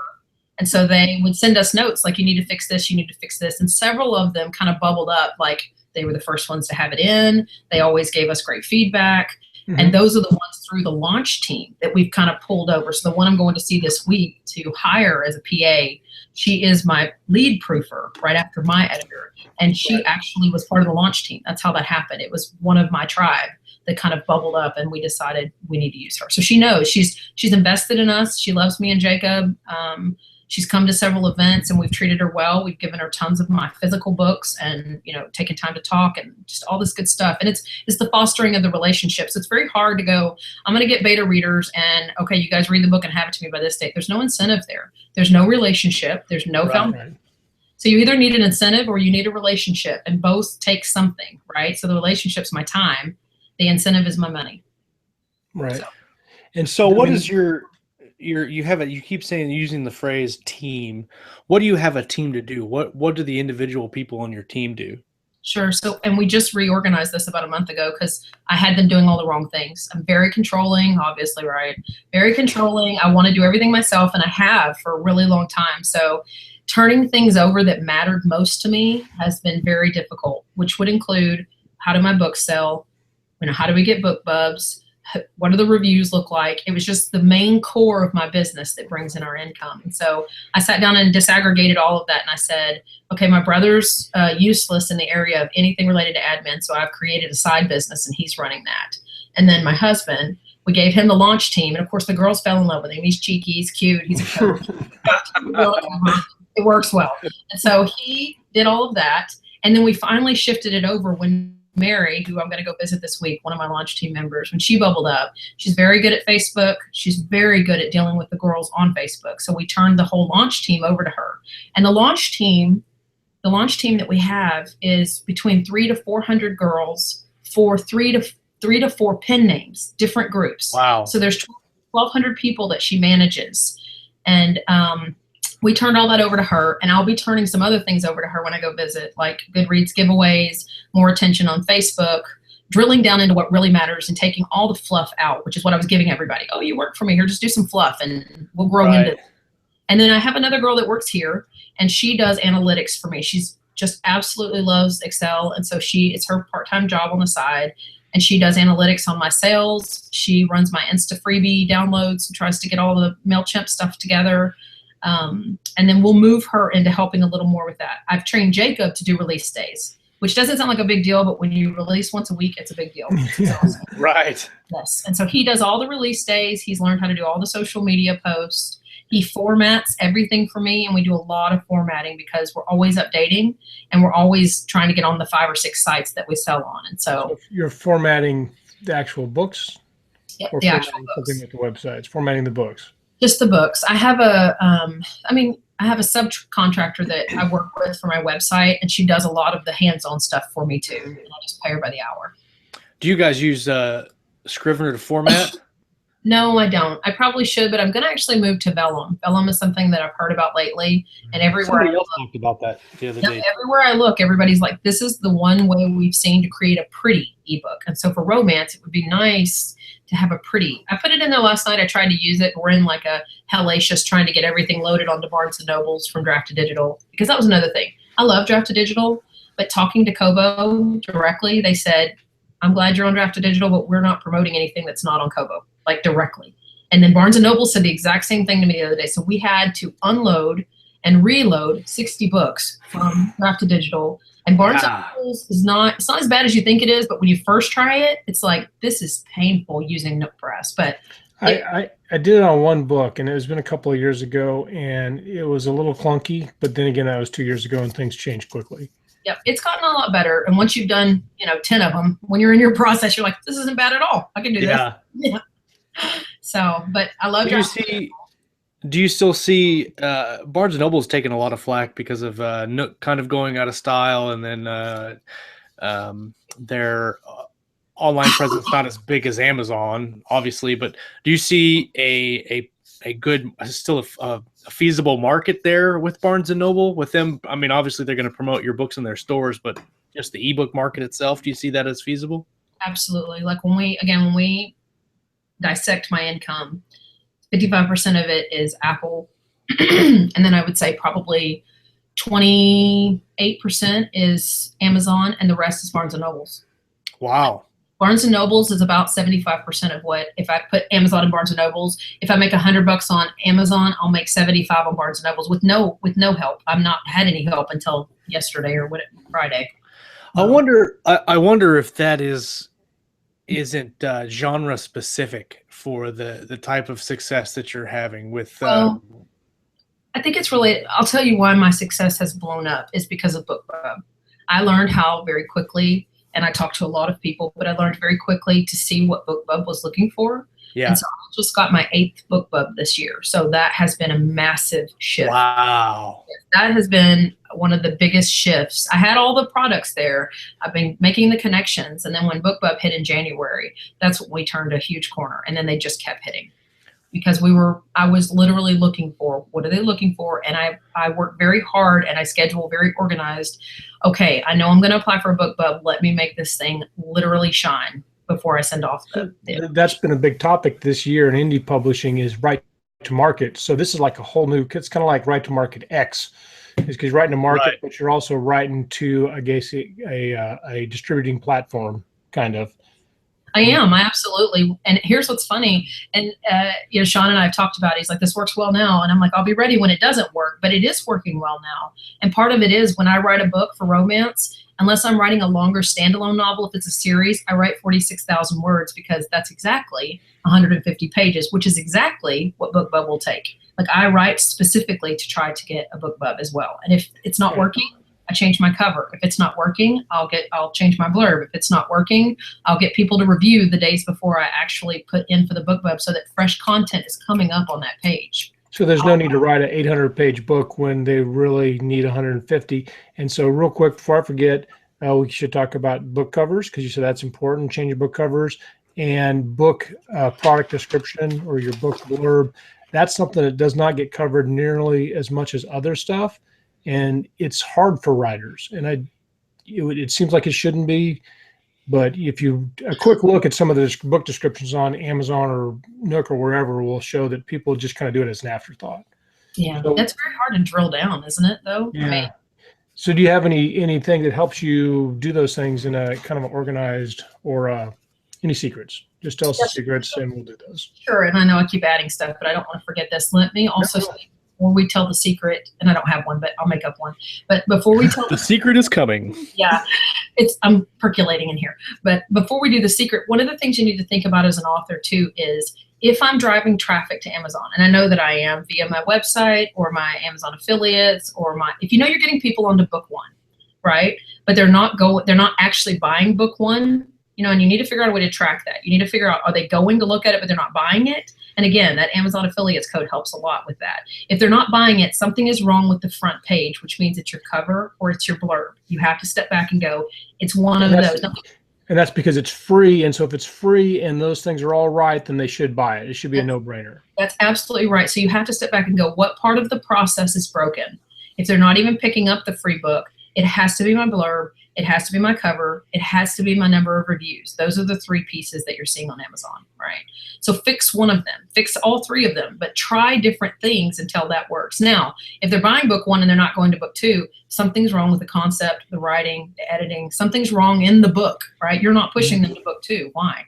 Speaker 2: And so they would send us notes like, "You need to fix this, you need to fix this." And several of them kind of bubbled up, like they were the first ones to have it in. They always gave us great feedback. Mm-hmm. And those are the ones through the launch team that we've kind of pulled over. So the one I'm going to see this week to hire as a PA, she is my lead proofer right after my editor. And she actually was part of the launch team. That's how that happened. It was one of my tribe that kind of bubbled up, and we decided we need to use her. So she knows she's invested in us. She loves me and Jacob. She's come to several events, and we've treated her well. We've given her tons of my physical books, and, you know, taken time to talk and just all this good stuff. And it's the fostering of the relationships. It's very hard to go, "I'm going to get beta readers, and okay, you guys read the book and have it to me by this date." There's no incentive there. There's no relationship. There's no foundation. So you either need an incentive or you need a relationship, and both take something, right? So the relationship's my time. The incentive is my money.
Speaker 3: Right.
Speaker 1: And so what is you keep saying, using the phrase team. What do you have a team to do? What do the individual people on your team do?
Speaker 2: Sure. So, and we just reorganized this about a month ago because I had them doing all the wrong things. I'm very controlling, obviously, right? Very controlling. I want to do everything myself, and I have for a really long time. So turning things over that mattered most to me has been very difficult, which would include, how do my books sell? You know, how do we get book bubs? What do the reviews look like? It was just the main core of my business that brings in our income. And so I sat down and disaggregated all of that. And I said, okay, my brother's useless in the area of anything related to admin. So I've created a side business, and he's running that. And then my husband, we gave him the launch team. And of course the girls fell in love with him. He's cheeky, he's cute, he's a coach. It works well. And so he did all of that. And then we finally shifted it over when Mary, who I'm going to go visit this week, one of my launch team members, when she bubbled up, she's very good at Facebook. She's very good at dealing with the girls on Facebook. So we turned the whole launch team over to her. And the launch team that we have is between 300 to 400 girls for three to four pen names, different groups.
Speaker 1: Wow.
Speaker 2: So there's 1,200 people that she manages. And we turned all that over to her, and I'll be turning some other things over to her when I go visit, like Goodreads giveaways, more attention on Facebook, drilling down into what really matters and taking all the fluff out, which is what I was giving everybody. Oh, you work for me here, just do some fluff and we'll grow into it. And then I have another girl that works here, and she does analytics for me. She's just absolutely loves Excel. And so it's her part-time job on the side, and she does analytics on my sales. She runs my Insta freebie downloads and tries to get all the MailChimp stuff together. And then we'll move her into helping a little more with that. I've trained Jacob to do release days, which doesn't sound like a big deal, but when you release once a week, it's a big deal. Awesome.
Speaker 1: Right.
Speaker 2: Yes. And so he does all the release days. He's learned how to do all the social media posts. He formats everything for me, and we do a lot of formatting because we're always updating, and we're always trying to get on the 5 or 6 sites that we sell on. And so
Speaker 3: you're formatting the actual books?
Speaker 2: Yep,
Speaker 3: or
Speaker 2: the actual books.
Speaker 3: Something with the websites, formatting the books.
Speaker 2: Just the books. I have a subcontractor that I work with for my website, and she does a lot of the hands-on stuff for me too. And I just pay her by the hour.
Speaker 1: Do you guys use Scrivener to format?
Speaker 2: No, I don't. I probably should, but I'm going to actually move to Vellum. Vellum is something that I've heard about lately, and
Speaker 1: Somebody else talked about that the other day.
Speaker 2: everywhere I look, everybody's like, this is the one way we've seen to create a pretty ebook. And so for romance, it would be nice to have a pretty. I put it in there last night. I tried to use it. We're in like a hellacious trying to get everything loaded onto Barnes & Nobles from Draft to Digital, because that was another thing. I love Draft to Digital, but talking to Kobo directly, they said, I'm glad you're on Draft to Digital, but we're not promoting anything that's not on Kobo, like directly. And then Barnes & Noble said the exact same thing to me the other day. So we had to unload and reload 60 books from Draft to Digital. And Barnes & Noble is it's not as bad as you think it is, but when you first try it, it's like, this is painful using NookPress. But
Speaker 3: I did it on one book, and it has been a couple of years ago, and it was a little clunky, but then again, that was 2 years ago, and things changed quickly.
Speaker 2: Yep, it's gotten a lot better. And once you've done, 10 of them, when you're in your process, you're like, this isn't bad at all. I can do this. Yeah. So, but I love
Speaker 1: Do you still see Barnes & Noble's taking a lot of flack because of Nook kind of going out of style, and then their online presence not as big as Amazon, obviously. But do you see a good, still a feasible market there with Barnes & Noble? With them, I mean, obviously they're going to promote your books in their stores, but just the ebook market itself, do you see that as feasible?
Speaker 2: Absolutely. Like when we dissect my income, 55% of it is Apple, and then I would say probably 28% is Amazon, and the rest is Barnes & Noble's.
Speaker 1: Wow.
Speaker 2: Barnes & Noble's is about 75% of what, if I put Amazon and Barnes & Noble's, if I make $100 on Amazon, I'll make 75 on Barnes & Noble's with no help. I've not had any help until yesterday or Friday.
Speaker 1: I wonder if that isn't genre specific for the type of success that you're having with.
Speaker 2: I think it's really. I'll tell you why my success has blown up is because of BookBub. I learned how very quickly. And I talked to a lot of people, but I learned very quickly to see what BookBub was looking for. Yeah. And so I just got my 8th BookBub this year. So that has been a massive shift.
Speaker 1: Wow.
Speaker 2: That has been one of the biggest shifts. I had all the products there. I've been making the connections. And then when BookBub hit in January, that's when we turned a huge corner. And then they just kept hitting. Because I was literally looking for, what are they looking for? And I work very hard and I schedule very organized. Okay, I know I'm going to apply for a BookBub. Let me make this thing literally shine before I send off
Speaker 3: That's been a big topic this year in indie publishing is right to market. So this is like a whole new, it's kind of like right to market X. Is because you're writing to market, right, but you're also writing to, I guess, a distributing platform, kind of.
Speaker 2: I am. I absolutely. And here's what's funny. And, Sean and I have talked about it. He's like, this works well now. And I'm like, I'll be ready when it doesn't work, but it is working well now. And part of it is when I write a book for romance, unless I'm writing a longer standalone novel, if it's a series, I write 46,000 words because that's exactly 150 pages, which is exactly what BookBub will take. Like I write specifically to try to get a BookBub as well. And if it's not working, I change my cover. If it's not working, I'll change my blurb. If it's not working, I'll get people to review the days before I actually put in for the BookBub so that fresh content is coming up on that page.
Speaker 3: So there's no need to write an 800-page book when they really need 150. And so real quick, before I forget, we should talk about book covers because you said that's important. Change your book covers and book product description or your book blurb. That's something that does not get covered nearly as much as other stuff. And it's hard for writers, and it seems like it shouldn't be, but if a quick look at some of the book descriptions on Amazon or Nook or wherever will show that people just kind of do it as an afterthought.
Speaker 2: Yeah, so, that's very hard to drill down, isn't it, though?
Speaker 3: Yeah. I mean, so do you have anything that helps you do those things in a kind of an organized or any secrets? Just tell us the secrets and we'll do those.
Speaker 2: Sure, and I know I keep adding stuff, but I don't want to forget this. Let me also say, before we tell the secret, and I don't have one, but I'll make up one. But before we tell
Speaker 1: the secret is coming.
Speaker 2: Yeah, I'm percolating in here. But before we do the secret, one of the things you need to think about as an author too is if I'm driving traffic to Amazon, and I know that I am via my website or my Amazon affiliates or if you know you're getting people onto book one, right? But they're not actually buying book one, and you need to figure out a way to track that. You need to figure out, are they going to look at it, but they're not buying it? And again, that Amazon affiliates code helps a lot with that. If they're not buying it, something is wrong with the front page, which means it's your cover or it's your blurb. You have to step back and go, it's one of those.
Speaker 3: And that's because it's free. And so if it's free and those things are all right, then they should buy it. It should be a no-brainer.
Speaker 2: That's absolutely right. So you have to step back and go, what part of the process is broken? If they're not even picking up the free book, it has to be my blurb. It has to be my cover. It has to be my number of reviews. Those are the three pieces that you're seeing on Amazon, right? So fix one of them, fix all three of them, but try different things until that works. Now, if they're buying book one and they're not going to book two, something's wrong with the concept, the writing, the editing. Something's wrong in the book, right? You're not pushing them to book two. Why?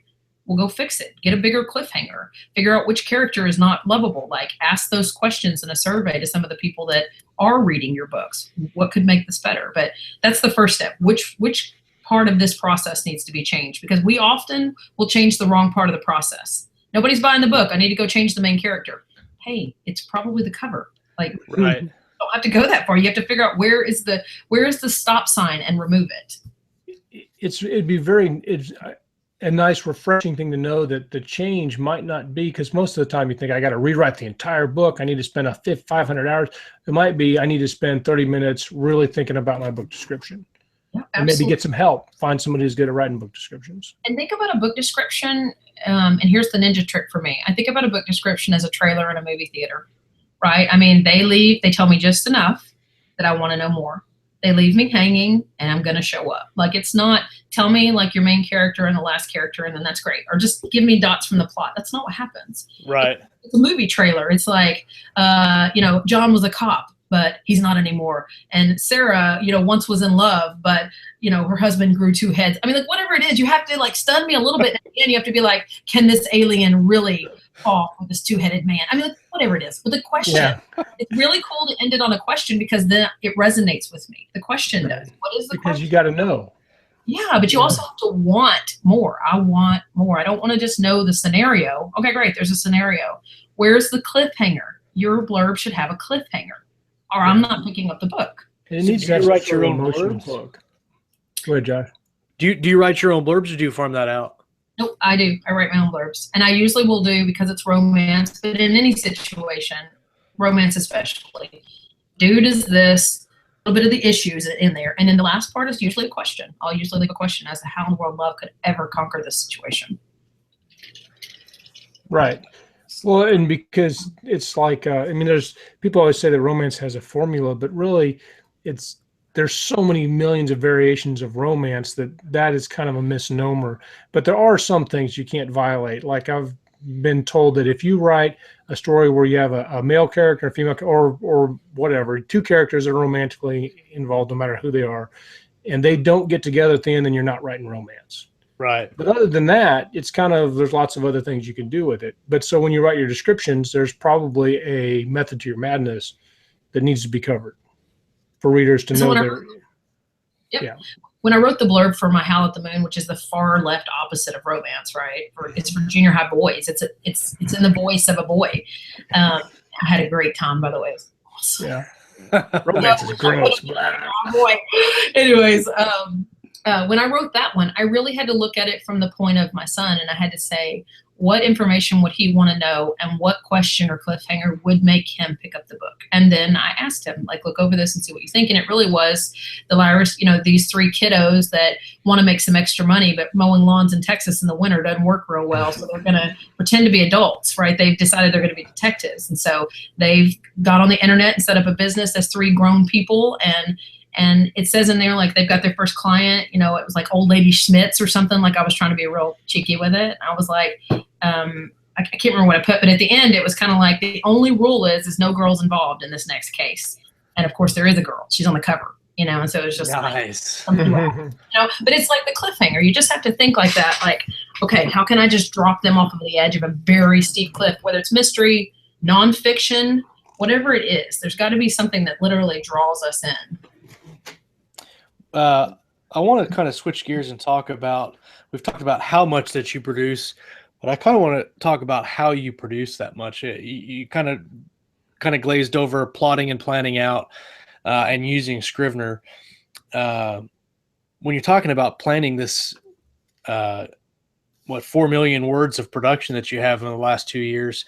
Speaker 2: Well, go fix it. Get a bigger cliffhanger. Figure out which character is not lovable. Like, ask those questions in a survey to some of the people that are reading your books. What could make this better? But that's the first step. Which part of this process needs to be changed? Because we often will change the wrong part of the process. Nobody's buying the book. I need to go change the main character. Hey, it's probably the cover. Like,
Speaker 1: Right.
Speaker 2: you don't have to go that far. You have to figure out where is the stop sign and remove it.
Speaker 3: It'd be very a nice, refreshing thing to know that the change might not be, because most of the time you think, I got to rewrite the entire book. I need to spend 500 hours. It might be, I need to spend 30 minutes really thinking about my book description.
Speaker 2: Yeah,
Speaker 3: and maybe get some help. Find somebody who's good at writing book descriptions.
Speaker 2: And think about a book description. And here's the ninja trick for me. I think about a book description as a trailer in a movie theater, right? I mean, they tell me just enough that I want to know more. They leave me hanging and I'm going to show up. Like, it's not, tell me like your main character and the last character and then that's great. Or just give me dots from the plot. That's not what happens.
Speaker 1: Right.
Speaker 2: It's a movie trailer. It's like, John was a cop, but he's not anymore. And Sarah, once was in love, but, her husband grew two heads. I mean, like, whatever it is, you have to like stun me a little bit. And you have to be like, can this alien really fall with this two-headed man? I mean, like, whatever it is. But the question, it's really cool to end it on a question because then it resonates with me. The question does. What is the question?
Speaker 3: Because you got to know.
Speaker 2: Yeah, but you also have to want more. I want more. I don't want to just know the scenario. Okay, great. There's a scenario. Where's the cliffhanger? Your blurb should have a cliffhanger, or I'm not picking up the book.
Speaker 3: It needs to write your own blurbs. Book. Go ahead, Josh.
Speaker 1: Do you write your own blurbs or do you farm that out?
Speaker 2: Nope, I do. I write my own blurbs. And I usually will do, because it's romance, but in any situation, romance especially, dude is this, a little bit of the issues in there. And then the last part is usually a question. I'll usually leave a question as to how in the world love could ever conquer this situation.
Speaker 3: Right. Well, and because it's like, there's people always say that romance has a formula, but really there's so many millions of variations of romance that is kind of a misnomer. But there are some things you can't violate. Like, I've been told that if you write a story where you have a male character, a female, or whatever, two characters that are romantically involved, no matter who they are, and they don't get together at the end, then you're not writing romance.
Speaker 1: Right.
Speaker 3: But other than that, it's kind of, there's lots of other things you can do with it. But so when you write your descriptions, there's probably a method to your madness that needs to be covered for readers to know their.
Speaker 2: Yeah. When I wrote the blurb for My Howl at the Moon, which is the far left opposite of romance, right? It's for junior high boys. It's in the voice of a boy. I had a great time, by the way. It was awesome.
Speaker 3: Yeah. Romance is gross.
Speaker 2: Oh, boy. Anyways, when I wrote that one, I really had to look at it from the point of my son, and I had to say, what information would he want to know, and what question or cliffhanger would make him pick up the book? And then I asked him, like, look over this and see what you think. And it really was the virus, these three kiddos that want to make some extra money, but mowing lawns in Texas in the winter doesn't work real well. So they're going to pretend to be adults, right? They've decided they're going to be detectives. And so they've got on the internet and set up a business as three grown people, and it says in there, like, they've got their first client, it was like Old Lady Schmitz or something. Like, I was trying to be real cheeky with it. I was like, I can't remember what I put, but at the end, it was kind of like, the only rule is no girls involved in this next case. And of course there is a girl. She's on the cover, and so it's just
Speaker 1: nice.
Speaker 2: but it's like the cliffhanger. You just have to think like that. Like, okay, how can I just drop them off of the edge of a very steep cliff, whether it's mystery, nonfiction, whatever it is, there's got to be something that literally draws us in.
Speaker 1: I want to kind of switch gears and we've talked about how much that you produce, but I kind of want to talk about how you produce that much. You kind of glazed over plotting and planning out and using Scrivener. When you're talking about planning this, 4 million words of production that you have in the last 2 years,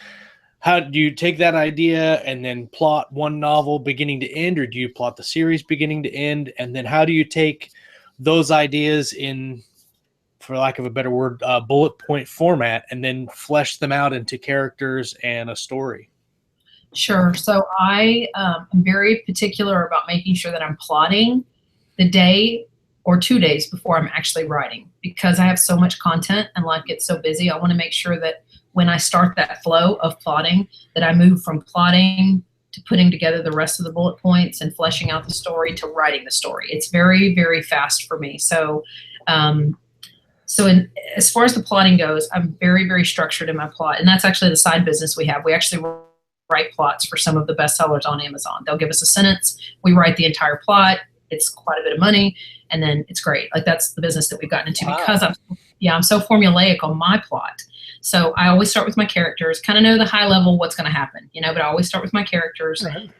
Speaker 1: how do you take that idea and then plot one novel beginning to end, or do you plot the series beginning to end? And then how do you take those ideas in for lack of a better word, bullet point format, and then flesh them out into characters and a story?
Speaker 2: Sure. So I am very particular about making sure that I'm plotting the day or 2 days before I'm actually writing, because I have so much content and life gets so busy. I want to make sure that when I start that flow of plotting, that I move from plotting to putting together the rest of the bullet points and fleshing out the story to writing the story. It's very, very fast for me. So, as far as the plotting goes, I'm very, very structured in my plot. And that's actually the side business we have. We actually write plots for some of the bestsellers on Amazon. They'll give us a sentence. We write the entire plot. It's quite a bit of money. And then it's great. Like, that's the business that we've gotten into. Wow. Because I'm so formulaic on my plot. So I always start with my characters, kind of know the high level what's going to happen, but I always start with my characters. Right.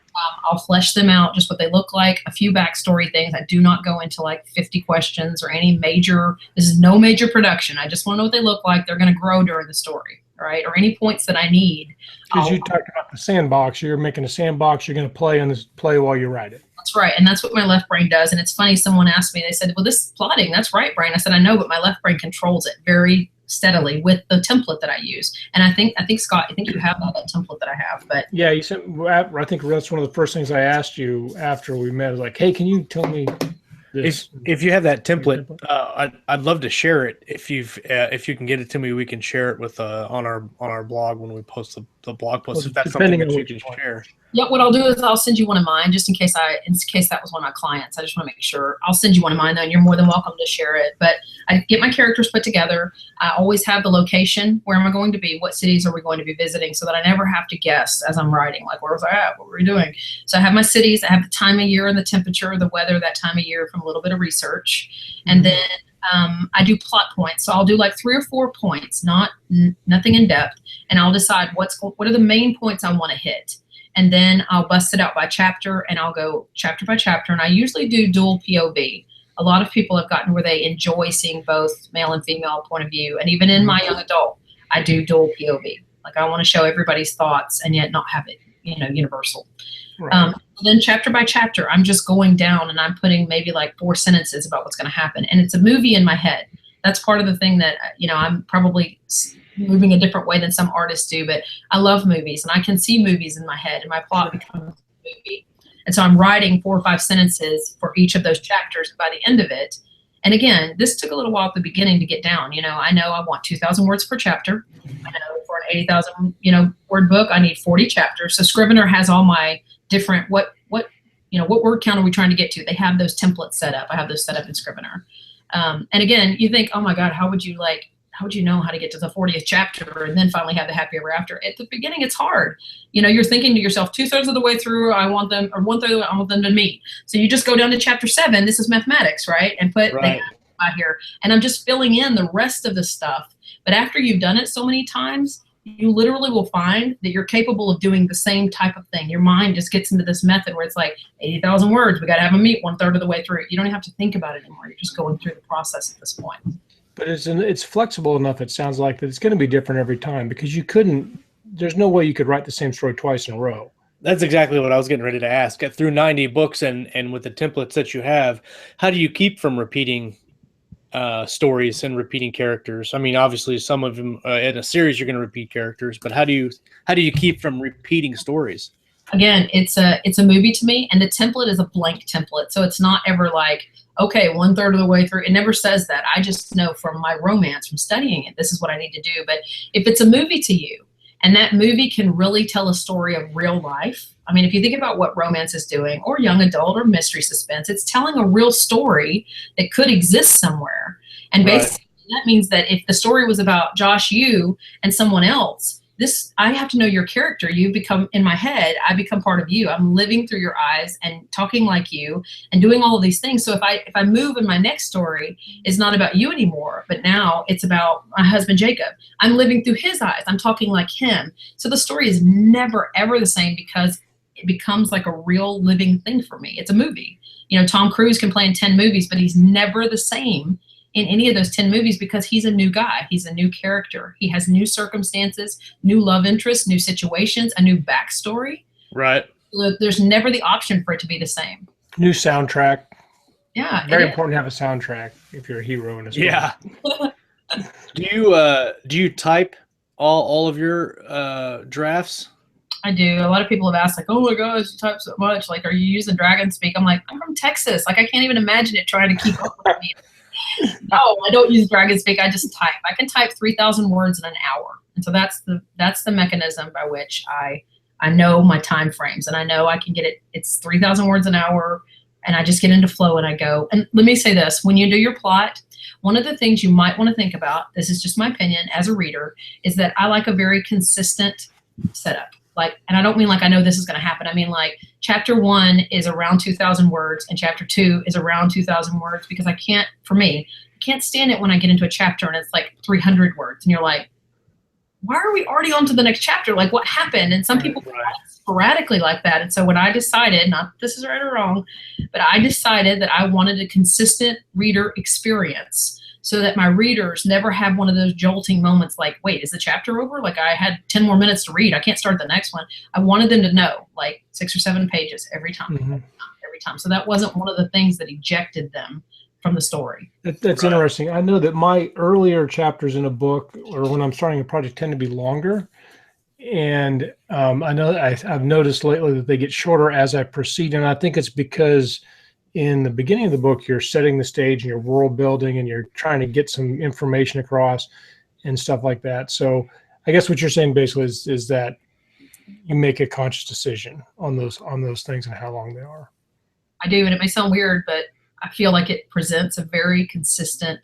Speaker 2: I'll flesh them out, just what they look like, a few backstory things. I do not go into like 50 questions or any major, this is no major production. I just want to know what they look like. They're going to grow during the story, right? Or any points that I need.
Speaker 3: Because you talked about the sandbox. You're making a sandbox. You're going to play on this play while you write it.
Speaker 2: That's right. And that's what my left brain does. And it's funny, someone asked me, they said, well, this plotting, that's right brain. I said, I know, but my left brain controls it very steadily with the template that I use. And I think Scott, I think you have that template that I have. But
Speaker 3: yeah, you said, I think that's one of the first things I asked you after we met. I was like, hey, can you tell me this?
Speaker 1: If you have that template, I'd love to share it. If you can get it to me, we can share it with on our blog when we post the blog post. If that's something that you can share.
Speaker 2: Yeah, what I'll do is I'll send you one of mine, just in case that was one of my clients. I just want to make sure. I'll send you one of mine, though, and you're more than welcome to share it. But I get my characters put together. I always have the location. Where am I going to be? What cities are we going to be visiting? So that I never have to guess as I'm writing. Like, where was I at? What were we doing? So I have my cities. I have the time of year and the temperature, the weather that time of year from a little bit of research. And then I do plot points. So I'll do like 3 or 4 points, nothing in depth. And I'll decide what are the main points I want to hit. And then I'll bust it out by chapter, and I'll go chapter by chapter. And I usually do dual POV. A lot of people have gotten where they enjoy seeing both male and female point of view. And even in my young adult, I do dual POV. Like, I want to show everybody's thoughts and yet not have it, universal. Right. Then chapter by chapter, I'm just going down and I'm putting maybe like 4 sentences about what's going to happen. And it's a movie in my head. That's part of the thing that, I'm probably moving a different way than some artists do, but I love movies and I can see movies in my head and my plot becomes a movie. And so I'm writing 4 or 5 sentences for each of those chapters by the end of it. And again, this took a little while at the beginning to get down. I know I want 2,000 words per chapter. I know for an 80,000, word book, I need 40 chapters. So Scrivener has all my different, what word count are we trying to get to? They have those templates set up. I have those set up in Scrivener. And again, you think, oh my God, how would you know how to get to the 40th chapter and then finally have the happy ever after? At the beginning, it's hard. You're thinking to yourself, 2/3 of the way through, I want them, or 1/3 of the way, I want them to meet. So you just go down to chapter 7. This is mathematics, right? And put right here. And I'm just filling in the rest of the stuff. But after you've done it so many times, you literally will find that you're capable of doing the same type of thing. Your mind just gets into this method where it's like 80,000 words. We got to have them meet 1/3 of the way through. You don't even have to think about it anymore. You're just going through the process at this point.
Speaker 3: But it's flexible enough, it sounds like, that it's going to be different every time, because there's no way you could write the same story twice in a row.
Speaker 1: That's exactly what I was getting ready to ask. Through 90 books and with the templates that you have, how do you keep from repeating stories and repeating characters? I mean, obviously some of them in a series you're going to repeat characters, but how do you keep from repeating stories?
Speaker 2: Again, it's a movie to me, and the template is a blank template. So it's not ever like, okay, 1/3 of the way through. It never says that. I just know from my romance, from studying it, this is what I need to do. But if it's a movie to you, and that movie can really tell a story of real life. I mean, if you think about what romance is doing, or young adult, or mystery suspense, it's telling a real story that could exist somewhere. And basically, that means that if the story was about Josh, you, and someone else, I have to know your character. You become, in my head, I become part of you. I'm living through your eyes and talking like you and doing all of these things. So if I move in my next story, it's not about you anymore, but now it's about my husband, Jacob. I'm living through his eyes. I'm talking like him. So the story is never, ever the same, because it becomes like a real living thing for me. It's a movie. Tom Cruise can play in 10 movies, but he's never the same in any of those 10 movies, because he's a new guy. He's a new character. He has new circumstances, new love interests, new situations, a new backstory.
Speaker 1: Right.
Speaker 2: So there's never the option for it to be the same.
Speaker 3: New soundtrack.
Speaker 2: Yeah.
Speaker 3: Very important to have a soundtrack if you're a hero in a story.
Speaker 1: Yeah. Do you type all of your drafts?
Speaker 2: I do. A lot of people have asked, like, oh my gosh, you type so much. Like, are you using Dragon Speak? I'm like, I'm from Texas. Like, I can't even imagine it trying to keep up with me. No, I don't use Dragon Speak. I just type. I can type 3,000 words in an hour. And so that's the mechanism by which I know my time frames, and I know I can get it. It's 3,000 words an hour, and I just get into flow and I go. And let me say this, when you do your plot, one of the things you might want to think about, this is just my opinion as a reader, is that I like a very consistent setup. Like, and I don't mean like I know this is going to happen. I mean like chapter 1 is around 2,000 words and chapter 2 is around 2,000 words, because I can't stand it when I get into a chapter and it's like 300 words and you're like, why are we already on to the next chapter? Like, what happened? And some people sporadically like that. And so when I decided, not that this is right or wrong, but I decided that I wanted a consistent reader experience, so that my readers never have one of those jolting moments like, wait, is the chapter over? Like, I had 10 more minutes to read. I can't start the next one. I wanted them to know, like 6 or 7 pages every time, every time. So that wasn't one of the things that ejected them from the story.
Speaker 3: That's interesting. I know that my earlier chapters in a book, or when I'm starting a project, tend to be longer. And I know I've noticed lately that they get shorter as I proceed. And I think it's because in the beginning of the book, you're setting the stage and you're world building and you're trying to get some information across and stuff like that. So I guess what you're saying basically is that you make a conscious decision on those things and how long they are.
Speaker 2: I do, and it may sound weird, but I feel like it presents a very consistent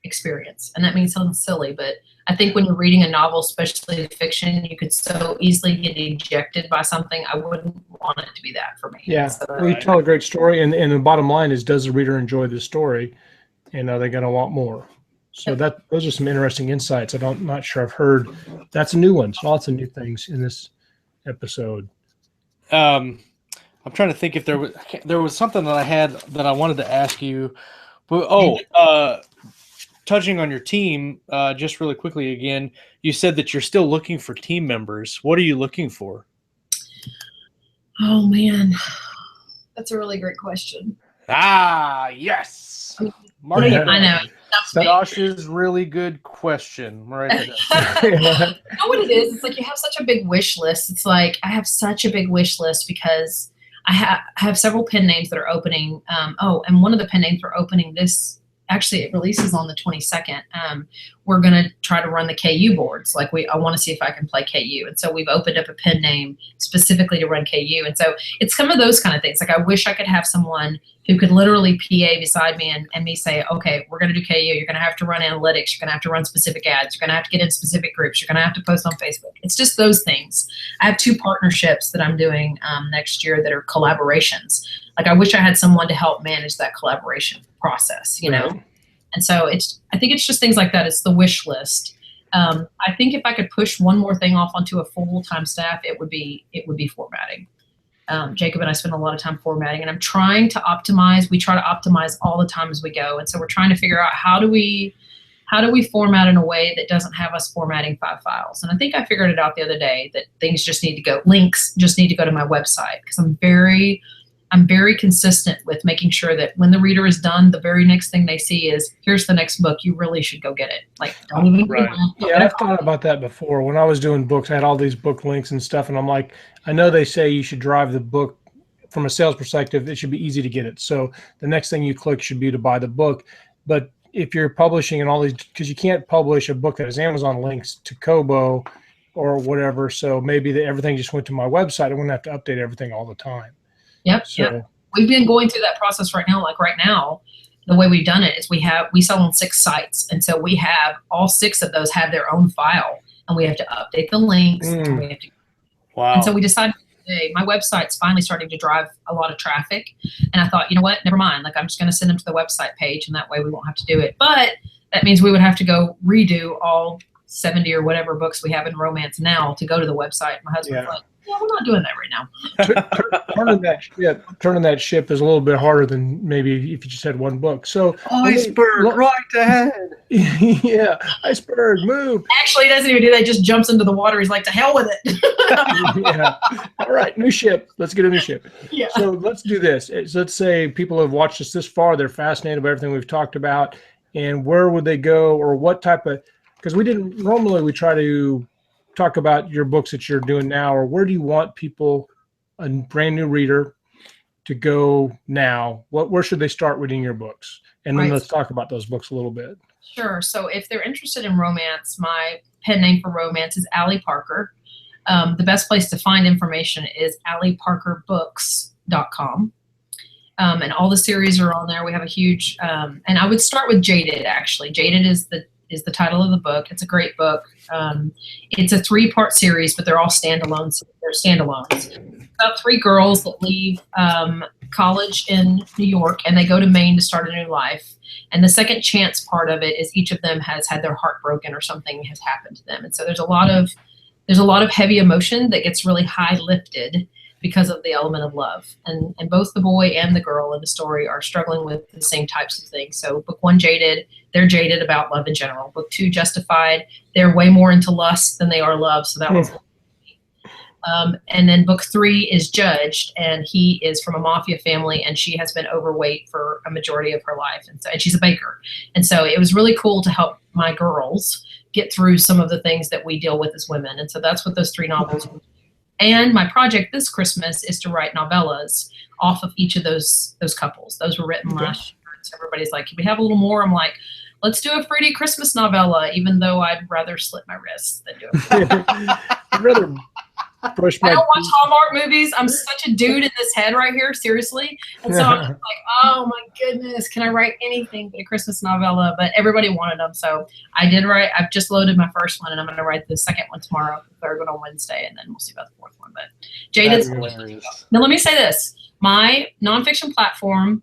Speaker 2: experience. And that means something silly, but I think when you're reading a novel, especially fiction, you could so easily get ejected by something. I wouldn't want it to be that for me.
Speaker 3: Yeah,
Speaker 2: so,
Speaker 3: we tell a great story, and the bottom line is, does the reader enjoy the story, and are they going to want more? So those are some interesting insights. I'm not sure I've heard. That's a new one. So lots of new things in this episode.
Speaker 1: I'm trying to think if there was something that I had that I wanted to ask you. But touching on your team, just really quickly again, you said that you're still looking for team members. What are you looking for?
Speaker 2: Oh man, that's a really great question.
Speaker 1: Ah, yes.
Speaker 2: I know.
Speaker 1: Josh's really good question. Right.
Speaker 2: You know what it is? It's like you have such a big wish list. It's like I have such a big wish list because I have several pen names that are opening. And one of the pen names we're opening this. Actually, it releases on the 22nd. We're going to try to run the KU boards. Like I want to see if I can play KU. And so we've opened up a pen name specifically to run KU. And so it's some of those kind of things. Like I wish I could have someone who could literally PA beside me and me say, okay, we're going to do KU. You're going to have to run analytics. You're going to have to run specific ads. You're going to have to get in specific groups. You're going to have to post on Facebook. It's just those things. I have 2 partnerships that I'm doing next year that are collaborations. Like I wish I had someone to help manage that collaboration process, you know? And so I think it's just things like that. It's the wish list. I think if I could push one more thing off onto a full-time staff, it would be formatting. Jacob and I spend a lot of time formatting, and I'm trying to optimize. We try to optimize all the time as we go. And so we're trying to figure out how do we format in a way that doesn't have us formatting 5 files. And I think I figured it out the other day that links just need to go to my website, because I'm very consistent with making sure that when the reader is done, the very next thing they see is, here's the next book. You really should go get it. Like, don't even
Speaker 3: I've thought about that before. When I was doing books, I had all these book links and stuff, and I'm like, I know they say you should drive the book from a sales perspective. It should be easy to get it. So the next thing you click should be to buy the book. But if you're publishing and all these, because you can't publish a book that has Amazon links to Kobo or whatever, so maybe everything just went to my website. I wouldn't have to update everything all the time.
Speaker 2: Yep. We've been going through that process right now. Like right now, the way we've done it is we sell on 6 sites. And so we have all 6 of those have their own file, and we have to update the links. And we have to,
Speaker 1: wow.
Speaker 2: And so we decided today, my website's finally starting to drive a lot of traffic. And I thought, you know what, never mind. Like I'm just going to send them to the website page, and that way we won't have to do it. But that means we would have to go redo all 70 or whatever books we have in romance now to go to the website. My husband's like, Yeah, we're not doing that right now.
Speaker 3: Turning that ship is a little bit harder than maybe if you just had one book. So
Speaker 1: iceberg right ahead.
Speaker 3: Yeah, iceberg, move.
Speaker 2: Actually, he doesn't even do that. He just jumps into the water. He's like, to hell with it.
Speaker 3: Yeah. All right, new ship. Let's get a new ship.
Speaker 2: Yeah.
Speaker 3: So let's do this. Let's say people have watched us this far. They're fascinated by everything we've talked about. And where would they go, or what type of, because normally we try to talk about your books that you're doing now, or where do you want people, a brand new reader, to go now? Where should they start reading your books? And then let's talk about those books a little bit.
Speaker 2: Sure. So if they're interested in romance, my pen name for romance is Allie Parker. The best place to find information is allieparkerbooks.com. And all the series are on there. We have a huge, and I would start with Jaded, actually. Jaded is the title of the book. It's a great book. It's a 3-part series, but they're all standalones. They're standalones. About 3 girls that leave college in New York, and they go to Maine to start a new life. And the second chance part of it is each of them has had their heart broken or something has happened to them. And so there's a lot of heavy emotion that gets really high lifted because of the element of love. And both the boy and the girl in the story are struggling with the same types of things. So book 1, Jaded, they're jaded about love in general. Book 2, Justified, they're way more into lust than they are love. So that was and then book 3 is Judged, and he is from a mafia family, and she has been overweight for a majority of her life. And she's a baker. And so it was really cool to help my girls get through some of the things that we deal with as women. And so that's what those 3 novels were. And my project this Christmas is to write novellas off of each of those couples. Those were written last year. So everybody's like, can we have a little more? I'm like, let's do a Fruity Christmas novella, even though I'd rather slit my wrists than do it.
Speaker 3: I'd rather brush my
Speaker 2: I don't watch Hallmark movies. I'm such a dude in this head right here, seriously. And so I'm just like, oh my goodness, can I write anything but a Christmas novella? But everybody wanted them. So I did write, I've just loaded my first one, and I'm going to write the second one tomorrow, the third one on Wednesday, and then we'll see about the fourth one. But Jaded's now let me say this. My nonfiction platform,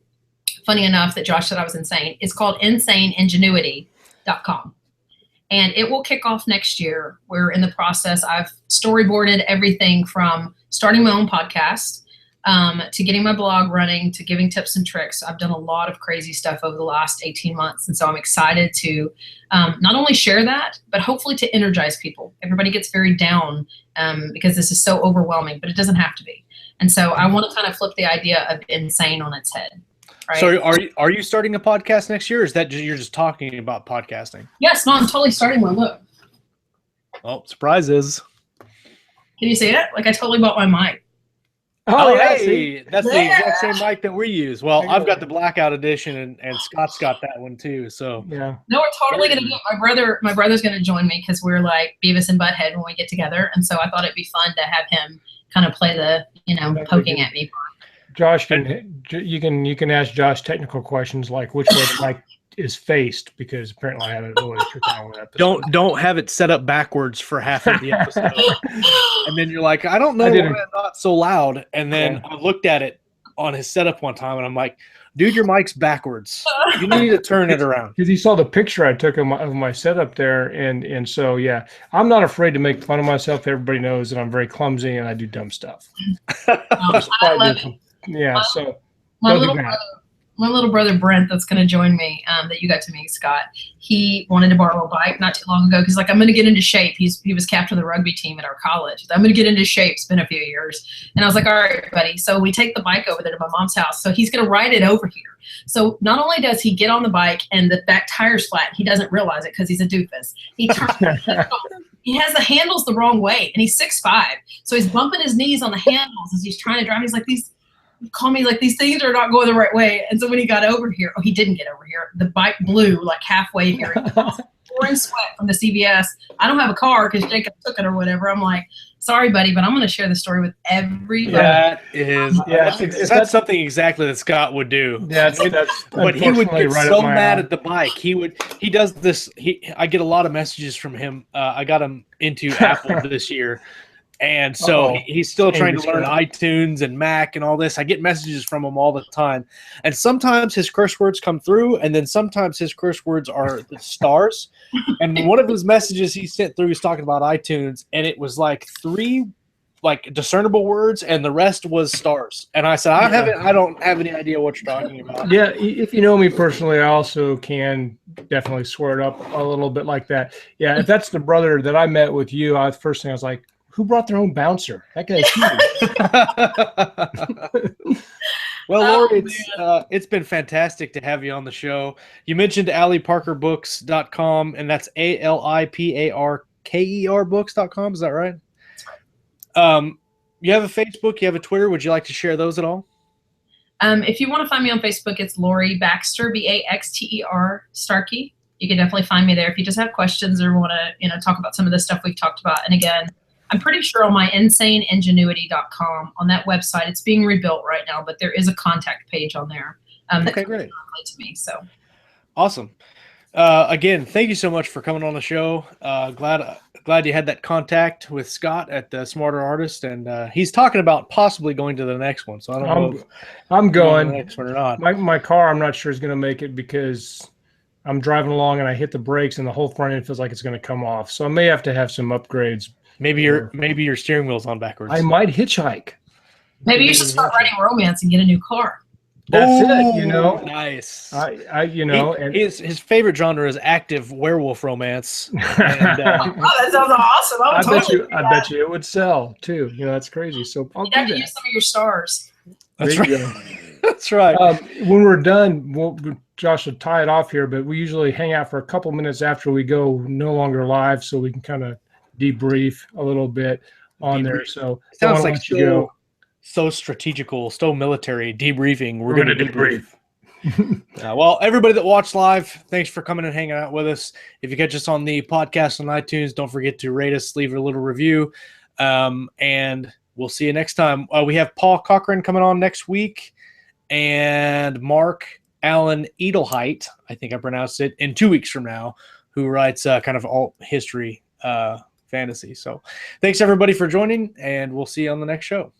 Speaker 2: funny enough that Josh said I was insane, is called insaneingenuity.com. And it will kick off next year. We're in the process. I've storyboarded everything from starting my own podcast to getting my blog running to giving tips and tricks. I've done a lot of crazy stuff over the last 18 months. And so I'm excited to not only share that, but hopefully to energize people. Everybody gets very down because this is so overwhelming, but it doesn't have to be. And so I want to kind of flip the idea of insane on its head. Right?
Speaker 1: So are you starting a podcast next year, or is that you're just talking about podcasting?
Speaker 2: Yes, no, I'm totally starting one. Look.
Speaker 1: Oh, surprises.
Speaker 2: Can you see it? Like I totally bought my mic.
Speaker 1: Oh, yeah, hey, that's the exact same mic that we use. Well, I've got the blackout edition, and Scott's got that one too. So
Speaker 3: yeah.
Speaker 2: No, we're totally gonna do it. My brother's gonna join me because we're like Beavis and Butthead when we get together, and so I thought it'd be fun to have him kind of play the poking at me.
Speaker 3: Josh you can ask Josh technical questions like which way the mic is faced, because apparently I haven't really tricked out with that.
Speaker 1: Don't have it set up backwards for half of the episode, and then you're like, I don't know why it's not so loud. And then I looked at it on his setup one time, and I'm like, dude, your mic's backwards. You need to turn it around.
Speaker 3: Because you saw the picture I took of my setup there, and so yeah, I'm not afraid to make fun of myself. Everybody knows that I'm very clumsy and I do dumb stuff. Yeah, so
Speaker 2: my little brother Brent, that's going to join me, that you got to meet, Scott. He wanted to borrow a bike not too long ago because, like, I'm going to get into shape. He was captain of the rugby team at our college. I'm going to get into shape. It's been a few years, and I was like, all right, buddy. So we take the bike over there to my mom's house. So he's going to ride it over here. So not only does he get on the bike and the back tire's flat, he doesn't realize it because he's a doofus. He turns. He has the handles the wrong way, and he's 6'5", so he's bumping his knees on the handles as he's trying to drive. He's like, these things are not going the right way. And so when he got over here, he didn't get over here. The bike blew like halfway here. Pouring sweat from the CVS. I don't have a car because Jacob took it or whatever. I'm like, sorry, buddy, but I'm going to share the story with everybody.
Speaker 1: That's something exactly that Scott would do.
Speaker 3: Yeah,
Speaker 1: but he would get so mad at the bike. He does this. I get a lot of messages from him. I got him into Apple this year. And so he's still trying to learn iTunes and Mac and all this. I get messages from him all the time. And sometimes his curse words come through, and then sometimes his curse words are the stars. And one of his messages he sent through, he's talking about iTunes, and it was like 3 like discernible words, and the rest was stars. And I said, I don't have any idea what you're talking about.
Speaker 3: Yeah, if you know me personally, I also can definitely swear it up a little bit like that. Yeah, if that's the brother that I met with you, first thing I was like, who brought their own bouncer? That guy's huge.
Speaker 1: Well, Lori, it's been fantastic to have you on the show. You mentioned AliParkerBooks.com, and that's ALIPARKER books.com. Is that right? You have a Facebook, you have a Twitter. Would you like to share those at all?
Speaker 2: If you want to find me on Facebook, it's Lori Baxter, BAXTER Starkey. You can definitely find me there if you just have questions or want to, talk about some of the stuff we've talked about. And again, I'm pretty sure on my insaneingenuity.com, on that website, it's being rebuilt right now, but there is a contact page on there.
Speaker 1: Okay, great.
Speaker 2: To me, so
Speaker 1: awesome. Again, thank you so much for coming on the show. Glad you had that contact with Scott at the Smarter Artist, and he's talking about possibly going to the next one. So I don't know if
Speaker 3: I'm going
Speaker 1: to the next one or not.
Speaker 3: My car, I'm not sure is going to make it because I'm driving along and I hit the brakes and the whole front end feels like it's going to come off. So I may have to have some upgrades.
Speaker 1: Maybe your steering wheel's on backwards.
Speaker 3: I might hitchhike.
Speaker 2: Maybe you should start writing romance and get a new car.
Speaker 3: That's it,
Speaker 1: Nice.
Speaker 3: And
Speaker 1: his favorite genre is active werewolf romance. And,
Speaker 2: that sounds awesome.
Speaker 3: I bet you it would sell too. That's crazy. So I'll
Speaker 2: have to use some of your stars.
Speaker 1: That's right. That's right.
Speaker 3: When we're done, Josh will tie it off here, but we usually hang out for a couple minutes after we go no longer live, so we can kind of debrief a little bit on there. So
Speaker 1: sounds like so strategical, so military debriefing. We're going to debrief. Well, everybody that watched live, thanks for coming and hanging out with us. If you catch us on the podcast on iTunes, don't forget to rate us, leave a little review, and we'll see you next time. We have Paul Cochran coming on next week, and Mark Allen Edelheit, I think I pronounced it, in 2 weeks from now, who writes kind of alt history fantasy. So thanks everybody for joining, and we'll see you on the next show.